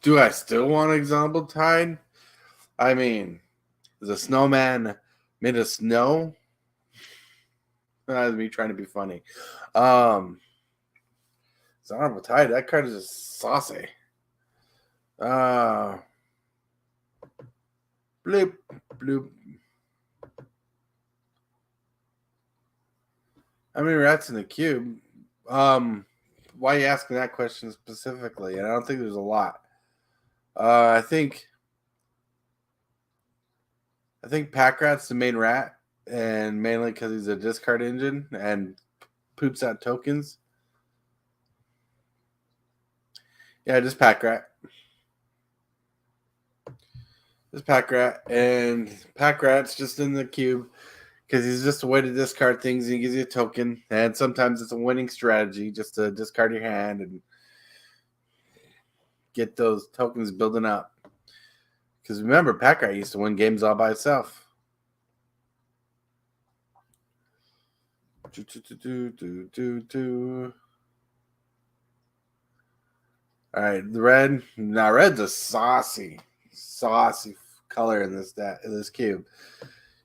Do I still want Example Tide? I mean, is a snowman made of snow? That's me trying to be funny. Example Tide, that card is just saucy. Bloop, bloop. How many rats in the cube? Why are you asking that question specifically? And I don't think there's a lot. I think Pack Rat's the main rat, and mainly because he's a discard engine and poops out tokens. Yeah, just Pack Rat. Just Pack Rat, and Pack Rat's just in the cube because he's just a way to discard things. And he gives you a token, and sometimes it's a winning strategy just to discard your hand and get those tokens building up. Because remember, Pack Rat used to win games all by itself. All right, the red. Now, red's a saucy color in this cube.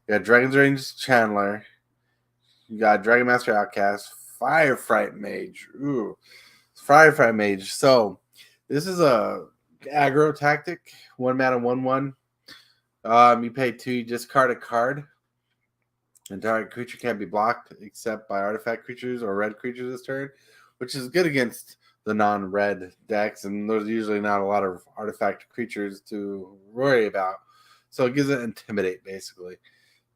You got Dragon's Range Chandler. You got Dragon Master Outcast, Firefright Mage. Ooh, Firefright Mage. So this is a aggro tactic. 1 mana, 1/1. You pay 2. You discard a card. And target creature can't be blocked except by artifact creatures or red creatures this turn, which is good against the non-red decks, and there's usually not a lot of artifact creatures to worry about. So it gives it intimidate basically.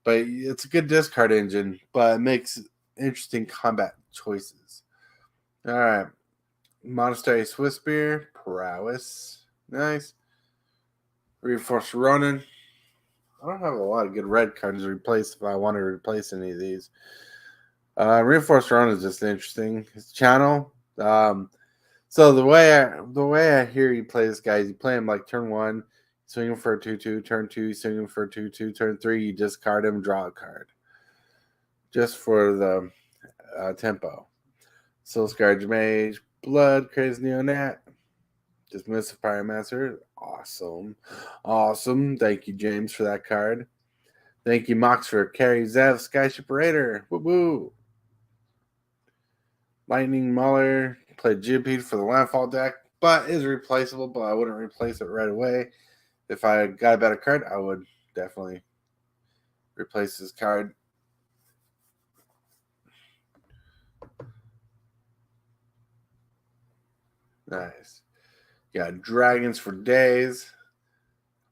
But it's a good discard engine, but it makes interesting combat choices. All right. Monastery Swiftspear, Prowess. Nice. Reinforced Ronin. I don't have a lot of good red cards to replace if I want to replace any of these. Reinforced Ronin is just interesting. His channel. So the way I hear you play this guy is you play him like turn 1, swing him for a 2/2, turn 2, swing him for a 2/2, turn 3, you discard him, draw a card. Just for the tempo. Soul Scourge Mage, Blood, Crazy Neonat, Dismissive Pyromancer. Awesome. Thank you, James, for that card. Thank you, Mox, for carry Zev, Skyship Raider. Woo woo. Lightning Mauler, played Geopede for the Landfall deck, but is replaceable, but I wouldn't replace it right away. If I got a better card, I would definitely replace this card. Nice. Got Dragons for Days.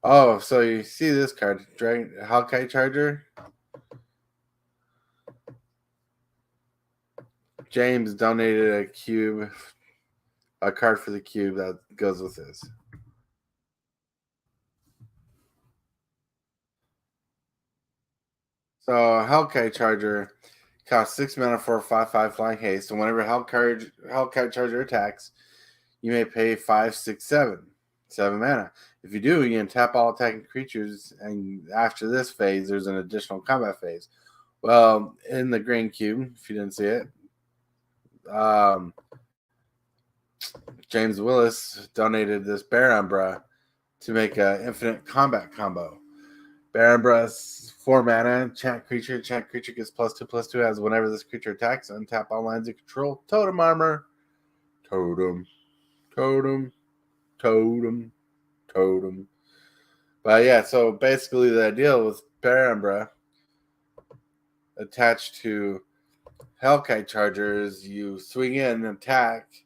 Oh, so you see this card, Dragon Hellkite Charger. James donated a card for the cube that goes with this. So Hellkite Charger costs 6 mana for a 5/5 flying haste, and whenever Hellkite Charger attacks, you may pay 5, 6, 7 mana. If you do, you can tap all attacking creatures, and after this phase, there's an additional combat phase. Well, in the green cube, if you didn't see it, James Willis donated this Bear Umbra to make an infinite combat combo. Bear Umbra's 4 mana, enchant creature. Enchant creature gets +2/+2 as whenever this creature attacks, untap all lands you control. Totem armor. Totem. But yeah, so basically the idea with Bear Umbra attached to Hellkite Chargers, you swing in, attack,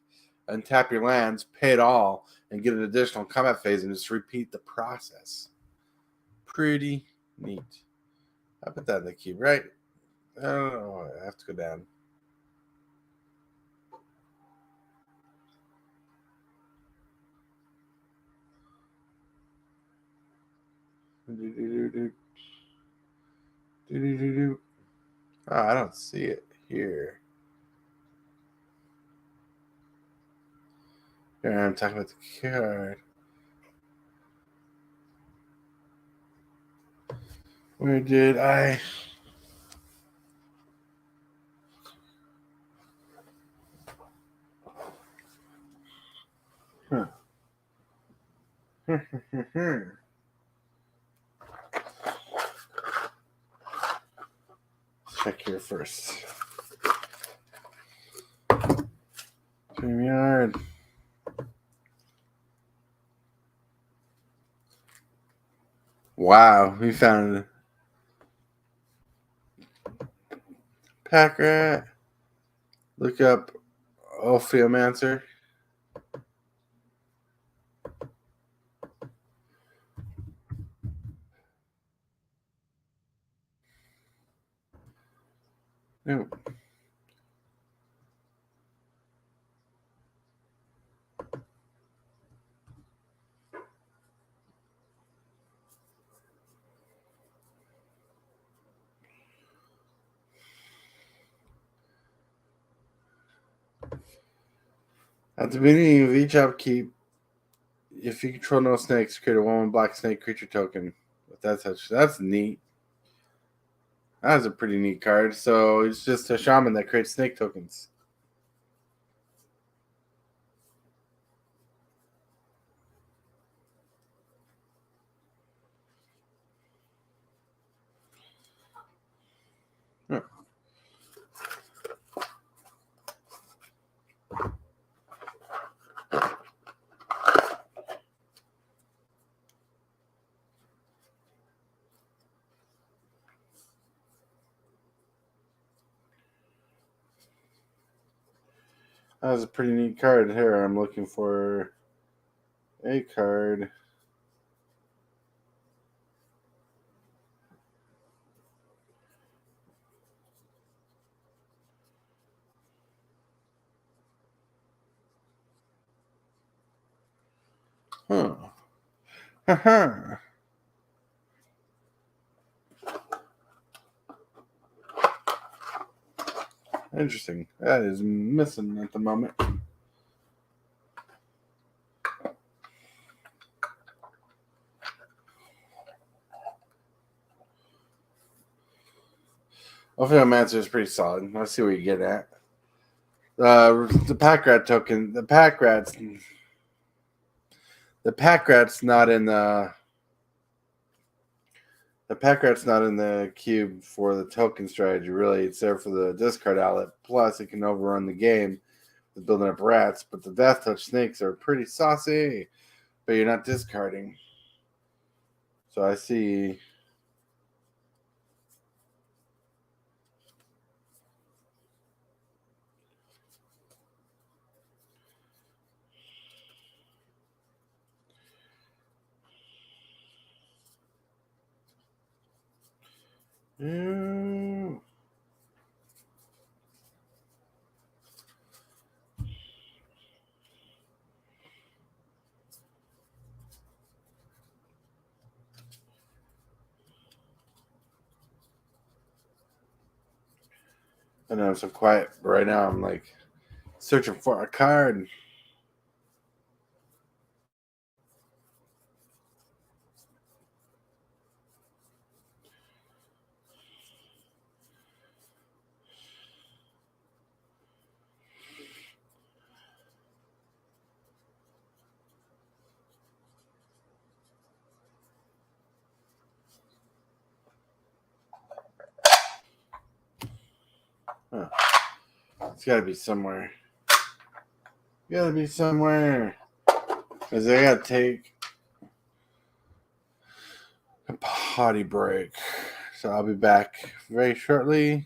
untap your lands, pay it all, and get an additional combat phase and just repeat the process. Pretty neat. I put that in the cube, right? I don't know. I have to go down. Do. Oh, I don't see it here. Here I'm talking about the card. Where did I? Huh. Check here first. StreamYard. Wow, we found Pack Rat. Look up Ophiomancer. Nope. At the beginning of each upkeep, if you control no snakes, create a 1/1 black snake creature token with that touch. That's neat. That's a pretty neat card. So it's just a shaman that creates snake tokens. Huh. That was a pretty neat card. Here, I'm looking for a card. Huh. Haha. Interesting. That is missing at the moment. Ophiomancer is pretty solid. Let's see what you get at. The pack rat token. The pack rat's not in the. The pack rat's not in the cube for the token strategy. Really, it's there for the discard outlet. Plus, it can overrun the game with building up rats. But the death touch snakes are pretty saucy. But you're not discarding. So I see. Mm. I know I'm so quiet right now. I'm like searching for a card. Huh. It's got to be somewhere. Gotta be somewhere. Because I gotta take a potty break. So I'll be back very shortly.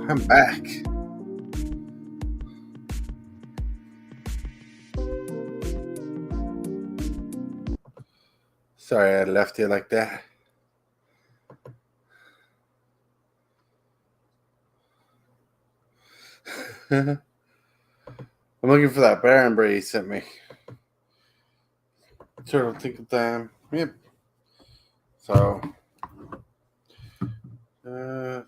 I'm back. Sorry I left you like that. I'm looking for that Baron braid he sent me. Turtle Tinkle Time. Yep. So, I'm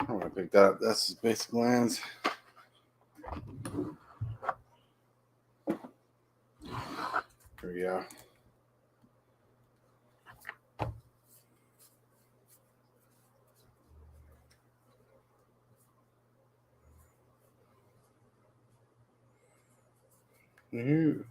gonna pick that up. That's his basic lands. Here we go. Ooh.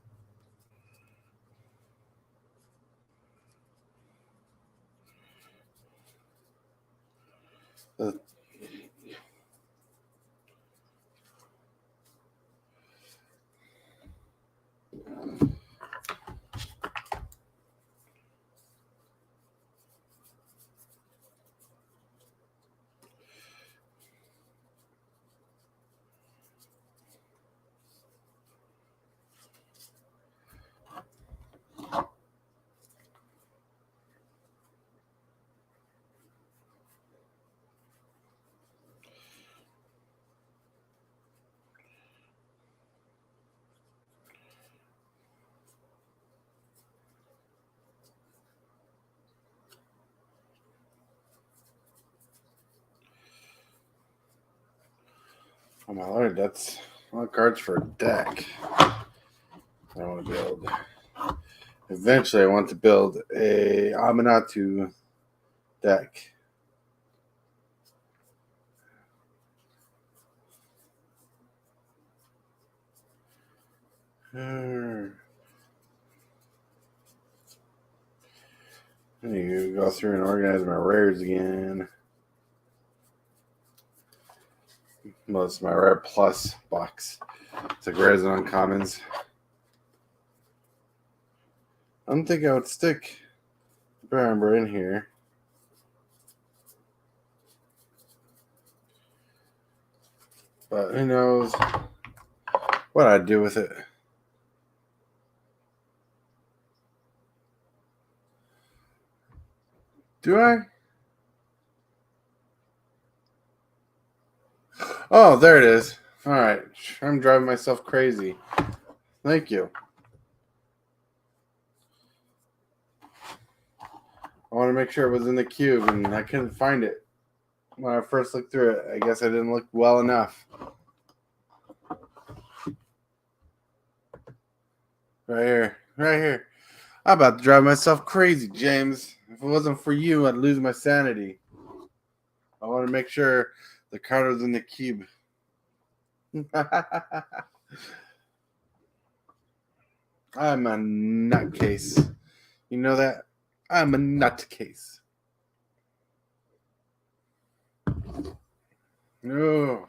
Oh my lord, that's a lot of cards for a deck. I want to build. Eventually, I want to build a Aminatu deck. I need to go through and organize my rares again. Well, it's my rare plus box. It's like rares and uncommons. I don't think I would stick Baron in here. But who knows what I'd do with it. Do I? Oh, there it is. All right. I'm driving myself crazy. Thank you. I want to make sure it was in the cube, and I couldn't find it when I first looked through it. I guess I didn't look well enough. Right here. Right here. I'm about to drive myself crazy, James. If it wasn't for you, I'd lose my sanity. I want to make sure the card was in the cube. I'm a nutcase. You know that? I'm a nutcase. No.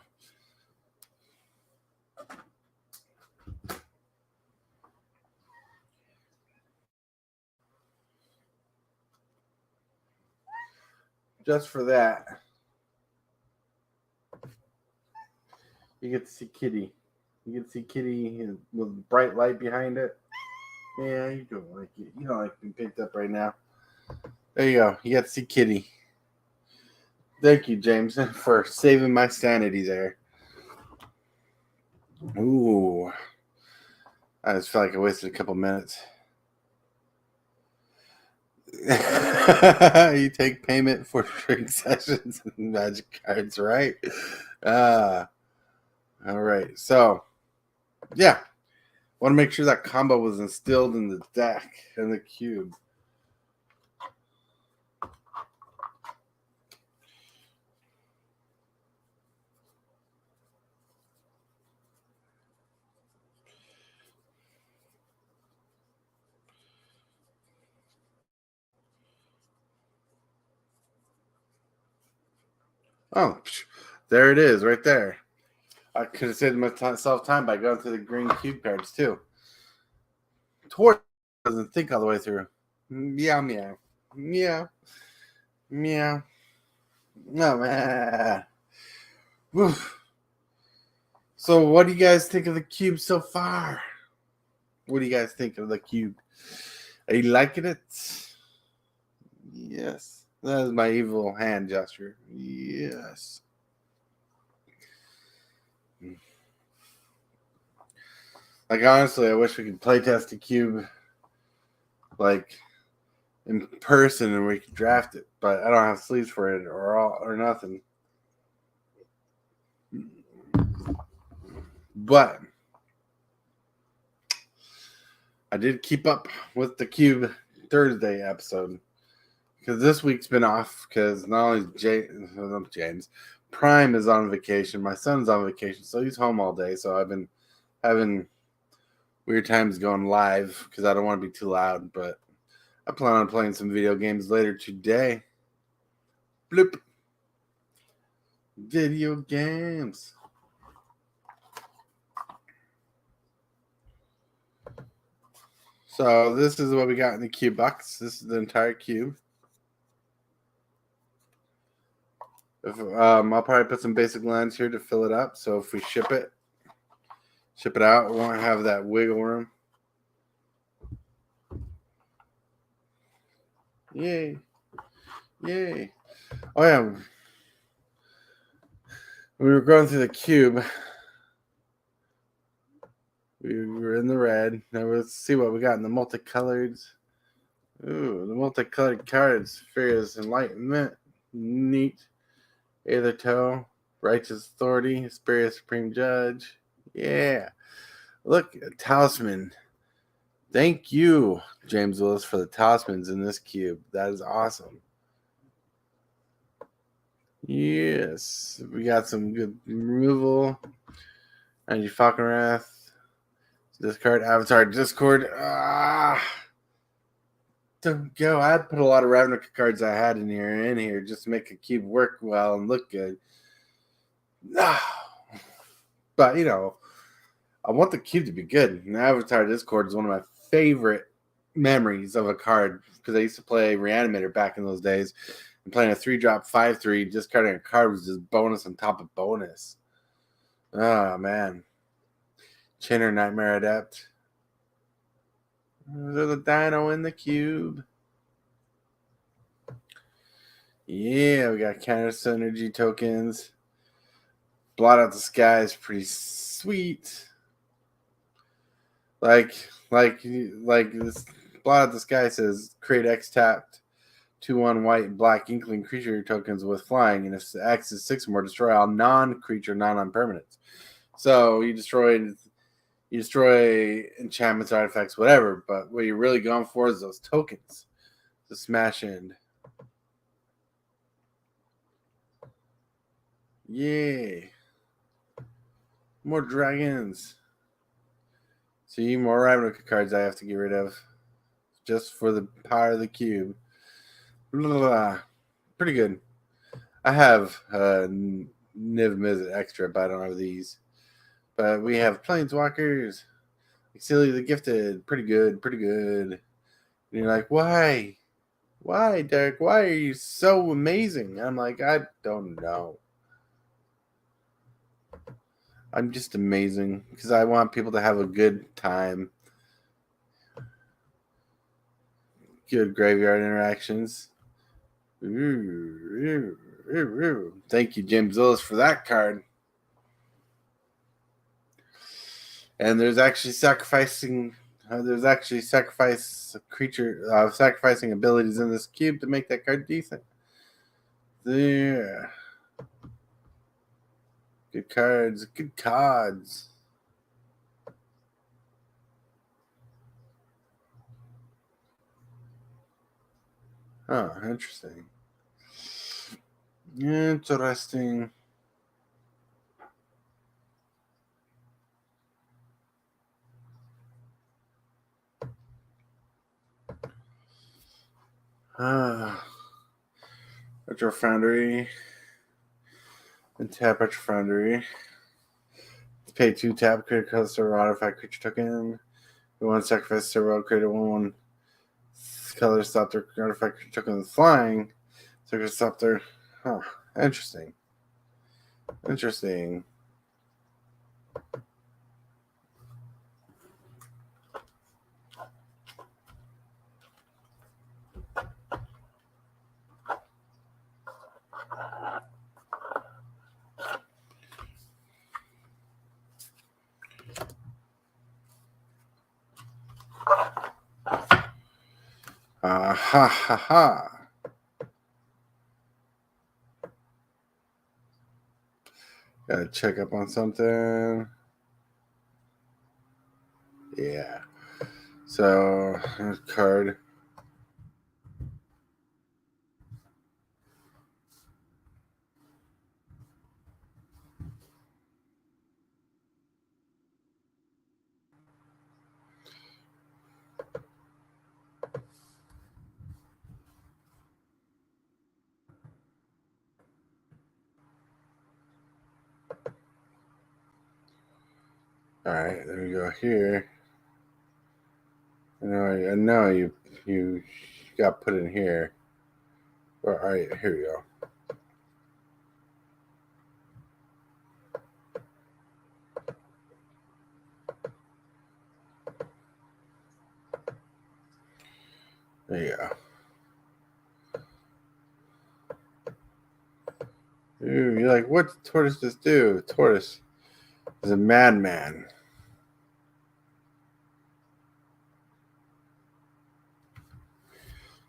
Just for that, you get to see Kitty. You get to see Kitty with bright light behind it. Yeah, you don't like it. You don't like being picked up right now. There you go. You get to see Kitty. Thank you, James, for saving my sanity there. Ooh. I just felt like I wasted a couple minutes. You take payment for drink sessions and magic cards, right? All right. So, yeah. Want to make sure that combo was instilled in the deck and the cube. Oh, there it is, right there. I could have saved myself time by going to the green cube cards too. tortoise doesn't think all the way through. Meow, meow. Meow. Meow. No, man. Woof. So, what do you guys think of the cube so far? What do you guys think of the cube? Are you liking it? Yes. That is my evil hand gesture. Yes. Like, honestly, I wish we could playtest the cube, like, in person and we could draft it, but I don't have sleeves for it or nothing. But I did keep up with the Cube Thursday episode because this week's been off because not only James Prime is on vacation, my son's on vacation, so he's home all day. So I've been having weird times going live because I don't want to be too loud. But I plan on playing some video games later today. Bloop. Video games. So this is what we got in the cube box. This is the entire cube. I'll probably put some basic lines here to fill it up. So if we ship it out, we won't have that wiggle room. Yay. Yay. Oh, yeah. We were going through the cube. We were in the red. Now let's see what we got in the multicolored. Ooh, the multicolored cards. Furious Enlightenment. Neat. Aether Toe. Righteous Authority. Superior Supreme Judge. Yeah. Look, a talisman. Thank you, James Willis, for the talismans in this cube. That is awesome. Yes. We got some good removal. Energy Falconwrath. Discard Avatar Discord. Don't go. I'd put a lot of Ravnica cards I had in here just to make a cube work well and look good. No. But, I want the cube to be good. And Avatar Discord is one of my favorite memories of a card because I used to play Reanimator back in those days. And playing a 3-drop 5/3, discarding a card was just bonus on top of bonus. Oh, man. Chinner Nightmare Adept. There's a dino in the cube. Yeah, we got counter synergy tokens. Blot Out the Sky is pretty sweet. Like this Blot Out the Sky says create X tapped 2/1 white and black inkling creature tokens with flying, and if X is 6 or more, destroy all non-creature, non-permanents. So you destroy enchantments, artifacts, whatever, but what you're really going for is those tokens. The smash end. Yay. More dragons. See, more Ravnica cards I have to get rid of. Just for the power of the cube. Blah, blah, blah. Pretty good. I have Niv Mizzet extra, but I don't have these. But we have Planeswalkers. Exilia the Gifted. Pretty good. Pretty good. And you're like, why? Why, Derek? Why are you so amazing? I'm like, I don't know. I'm just amazing because I want people to have a good time. Good graveyard interactions. Thank you, James Willis, for that card. And there's actually sacrificing sacrificing abilities in this cube to make that card decent. There. Good cards. Good cards. Oh, interesting. Interesting. Retro Foundry. And tap Retro Foundry. Pay 2 tap, create a color artifact creature token. one sacrifice servo, create a 1/1 color stop their artifact token with flying. So it stop their. Huh. Interesting. Interesting. Ha ha ha. Gotta check up on something. Yeah. So, card. All right, there we go here. I know you got put in here. All right, here we go. There you go. Ooh, you're like, what did Tortoise just do? Tortoise is a madman.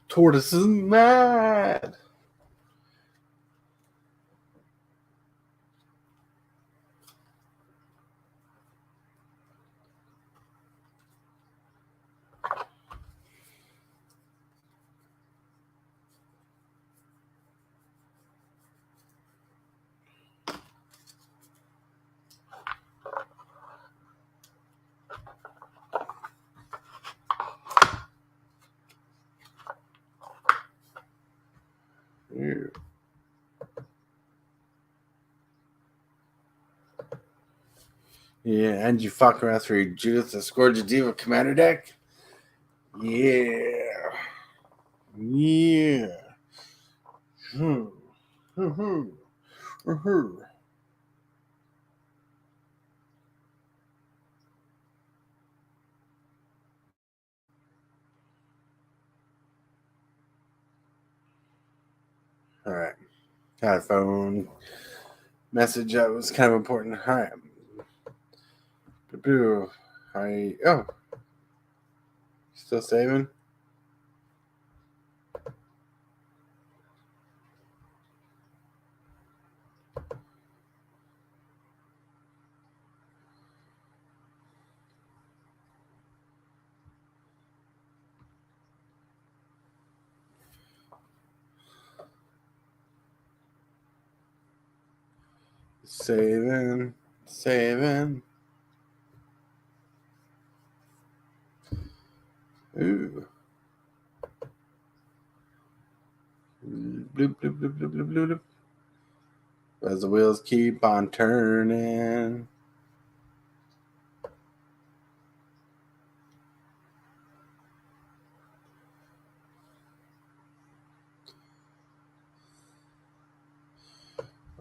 Tortoise is mad. Ooh. Yeah, and you fuck around through Judith the Scourge Diva Commander deck. Yeah. Yeah. Hmm. Hmm. Hmm. All right. Had a phone message that was kind of important. All right. Oh, still saving? Saving. Saving. Ooh. Bloop, bloop, bloop, bloop, bloop, bloop, bloop. As the wheels keep on turning.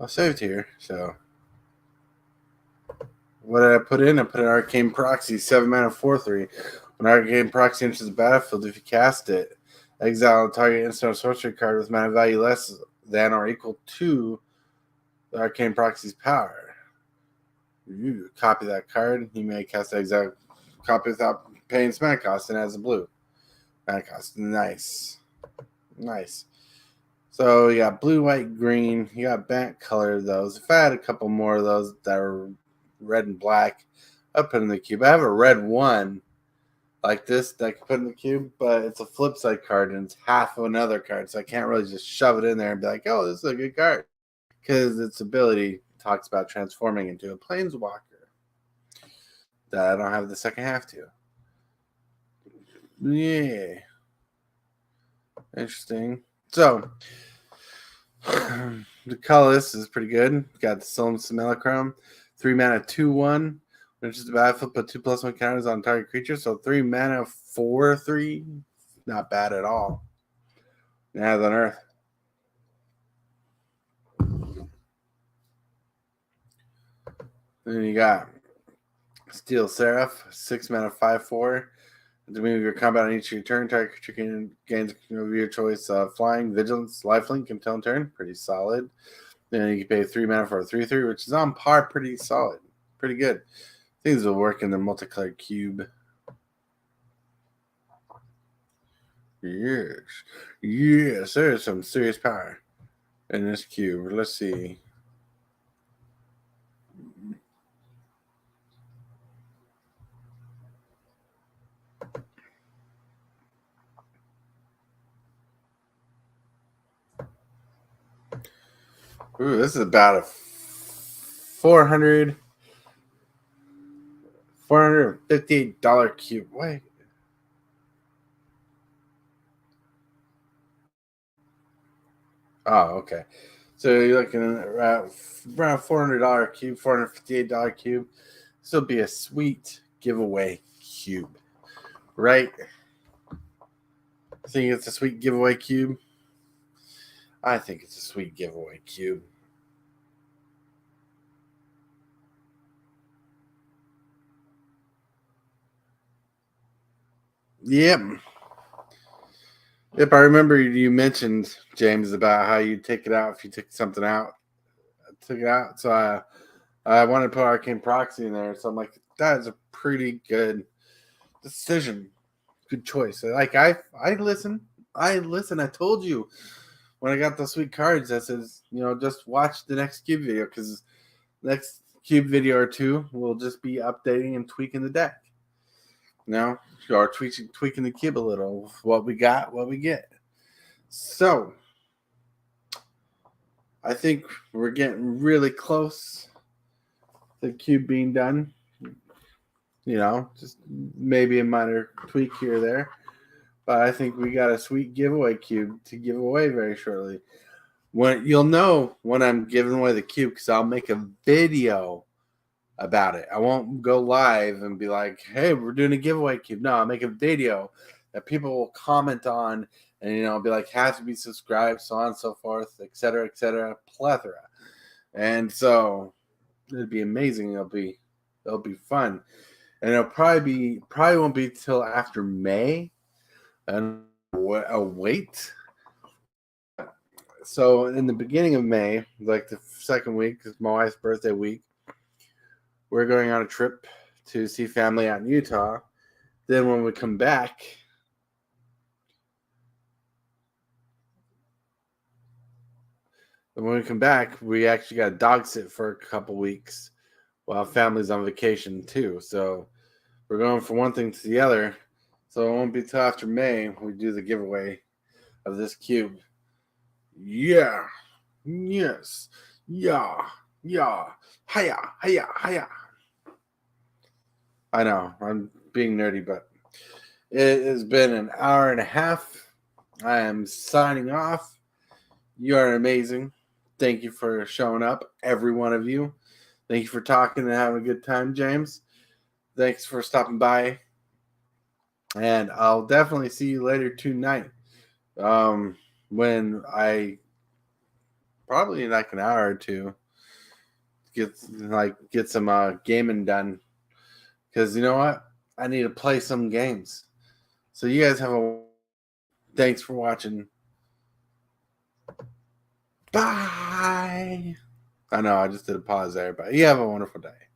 I saved here, so what did I put in? I put an Arcane Proxy, 7 mana 4/3. When Arcane Proxy enters the battlefield, if you cast it, exile a target instant or sorcery card with mana value less than or equal to the Arcane Proxy's power. You copy that card. You may cast the exact copy without paying its mana cost and as a blue. Mana cost. Nice. Nice. So you got blue, white, green. You got bent color of those. If I had a couple more of those that are red and black, I'd put in the cube. I have a red one like this that I can put in the cube, but it's a flip side card and it's half of another card. So I can't really just shove it in there and be like, oh, this is a good card. Because its ability talks about transforming into a planeswalker that I don't have the second half to. Yeah. Interesting. So, the colorless is pretty good. Got the Solemn Simulacrum, 3 mana 2/1. Which is the battlefield, put 2+1 counters on target creature. So 3 mana, 4/3. Not bad at all. Now on Earth. Then you got Steel Seraph, 6 mana, 5/4. At the beginning of your combat on each of your turn, target creature gains of your choice. Flying, Vigilance, Lifelink until turn. Pretty solid. Then you can pay 3 mana for a 3/3, which is on par. Pretty solid. Pretty good. Things will work in the multicolored cube. Yes. Yes, there's some serious power in this cube. Let's see. Ooh, this is about a $458 cube. Wait. Oh, okay. So you're looking at around $400 cube, $458 cube. This will be a sweet giveaway cube, right? I think it's a sweet giveaway cube. I think it's a sweet giveaway cube. Yep. Yep, I remember you mentioned, James, about how you take it out if you took something out. I took it out. So I wanted to put Arcane Proxy in there. So I'm like, that is a pretty good decision. Good choice. Like I listen. I told you when I got those sweet cards, I says, just watch the next cube video, because next cube video or two will just be updating and tweaking the deck. Or tweaking the cube a little. What we got, what we get. So I think we're getting really close to the cube being done. Just maybe a minor tweak here or there. But I think we got a sweet giveaway cube to give away very shortly. When you'll know when I'm giving away the cube, because I'll make a video about it. I won't go live and be like, hey, we're doing a giveaway cube. No, I'll make a video that people will comment on, and I'll be like, has to be subscribed, so on and so forth, etc., plethora. And so it'd be amazing. It'll be fun. And it'll probably won't be till after May. And wait. So in the beginning of May, like the second week, is my wife's birthday week, we're going on a trip to see family out in Utah. Then when we come back, we actually got a dog sit for a couple weeks while family's on vacation too. So we're going from one thing to the other. So it won't be till after May we do the giveaway of this cube. Yeah. Yes. Yeah. Yeah. Hiya. Hiya. Hiya. I know. I'm being nerdy, but it has been an hour and a half. I am signing off. You are amazing. Thank you for showing up, every one of you. Thank you for talking and having a good time, James. Thanks for stopping by. And I'll definitely see you later tonight. When I probably in like an hour or two get some gaming done. Because you know what? I need to play some games. So you guys thanks for watching. Bye. I know I just did a pause there, but you have a wonderful day.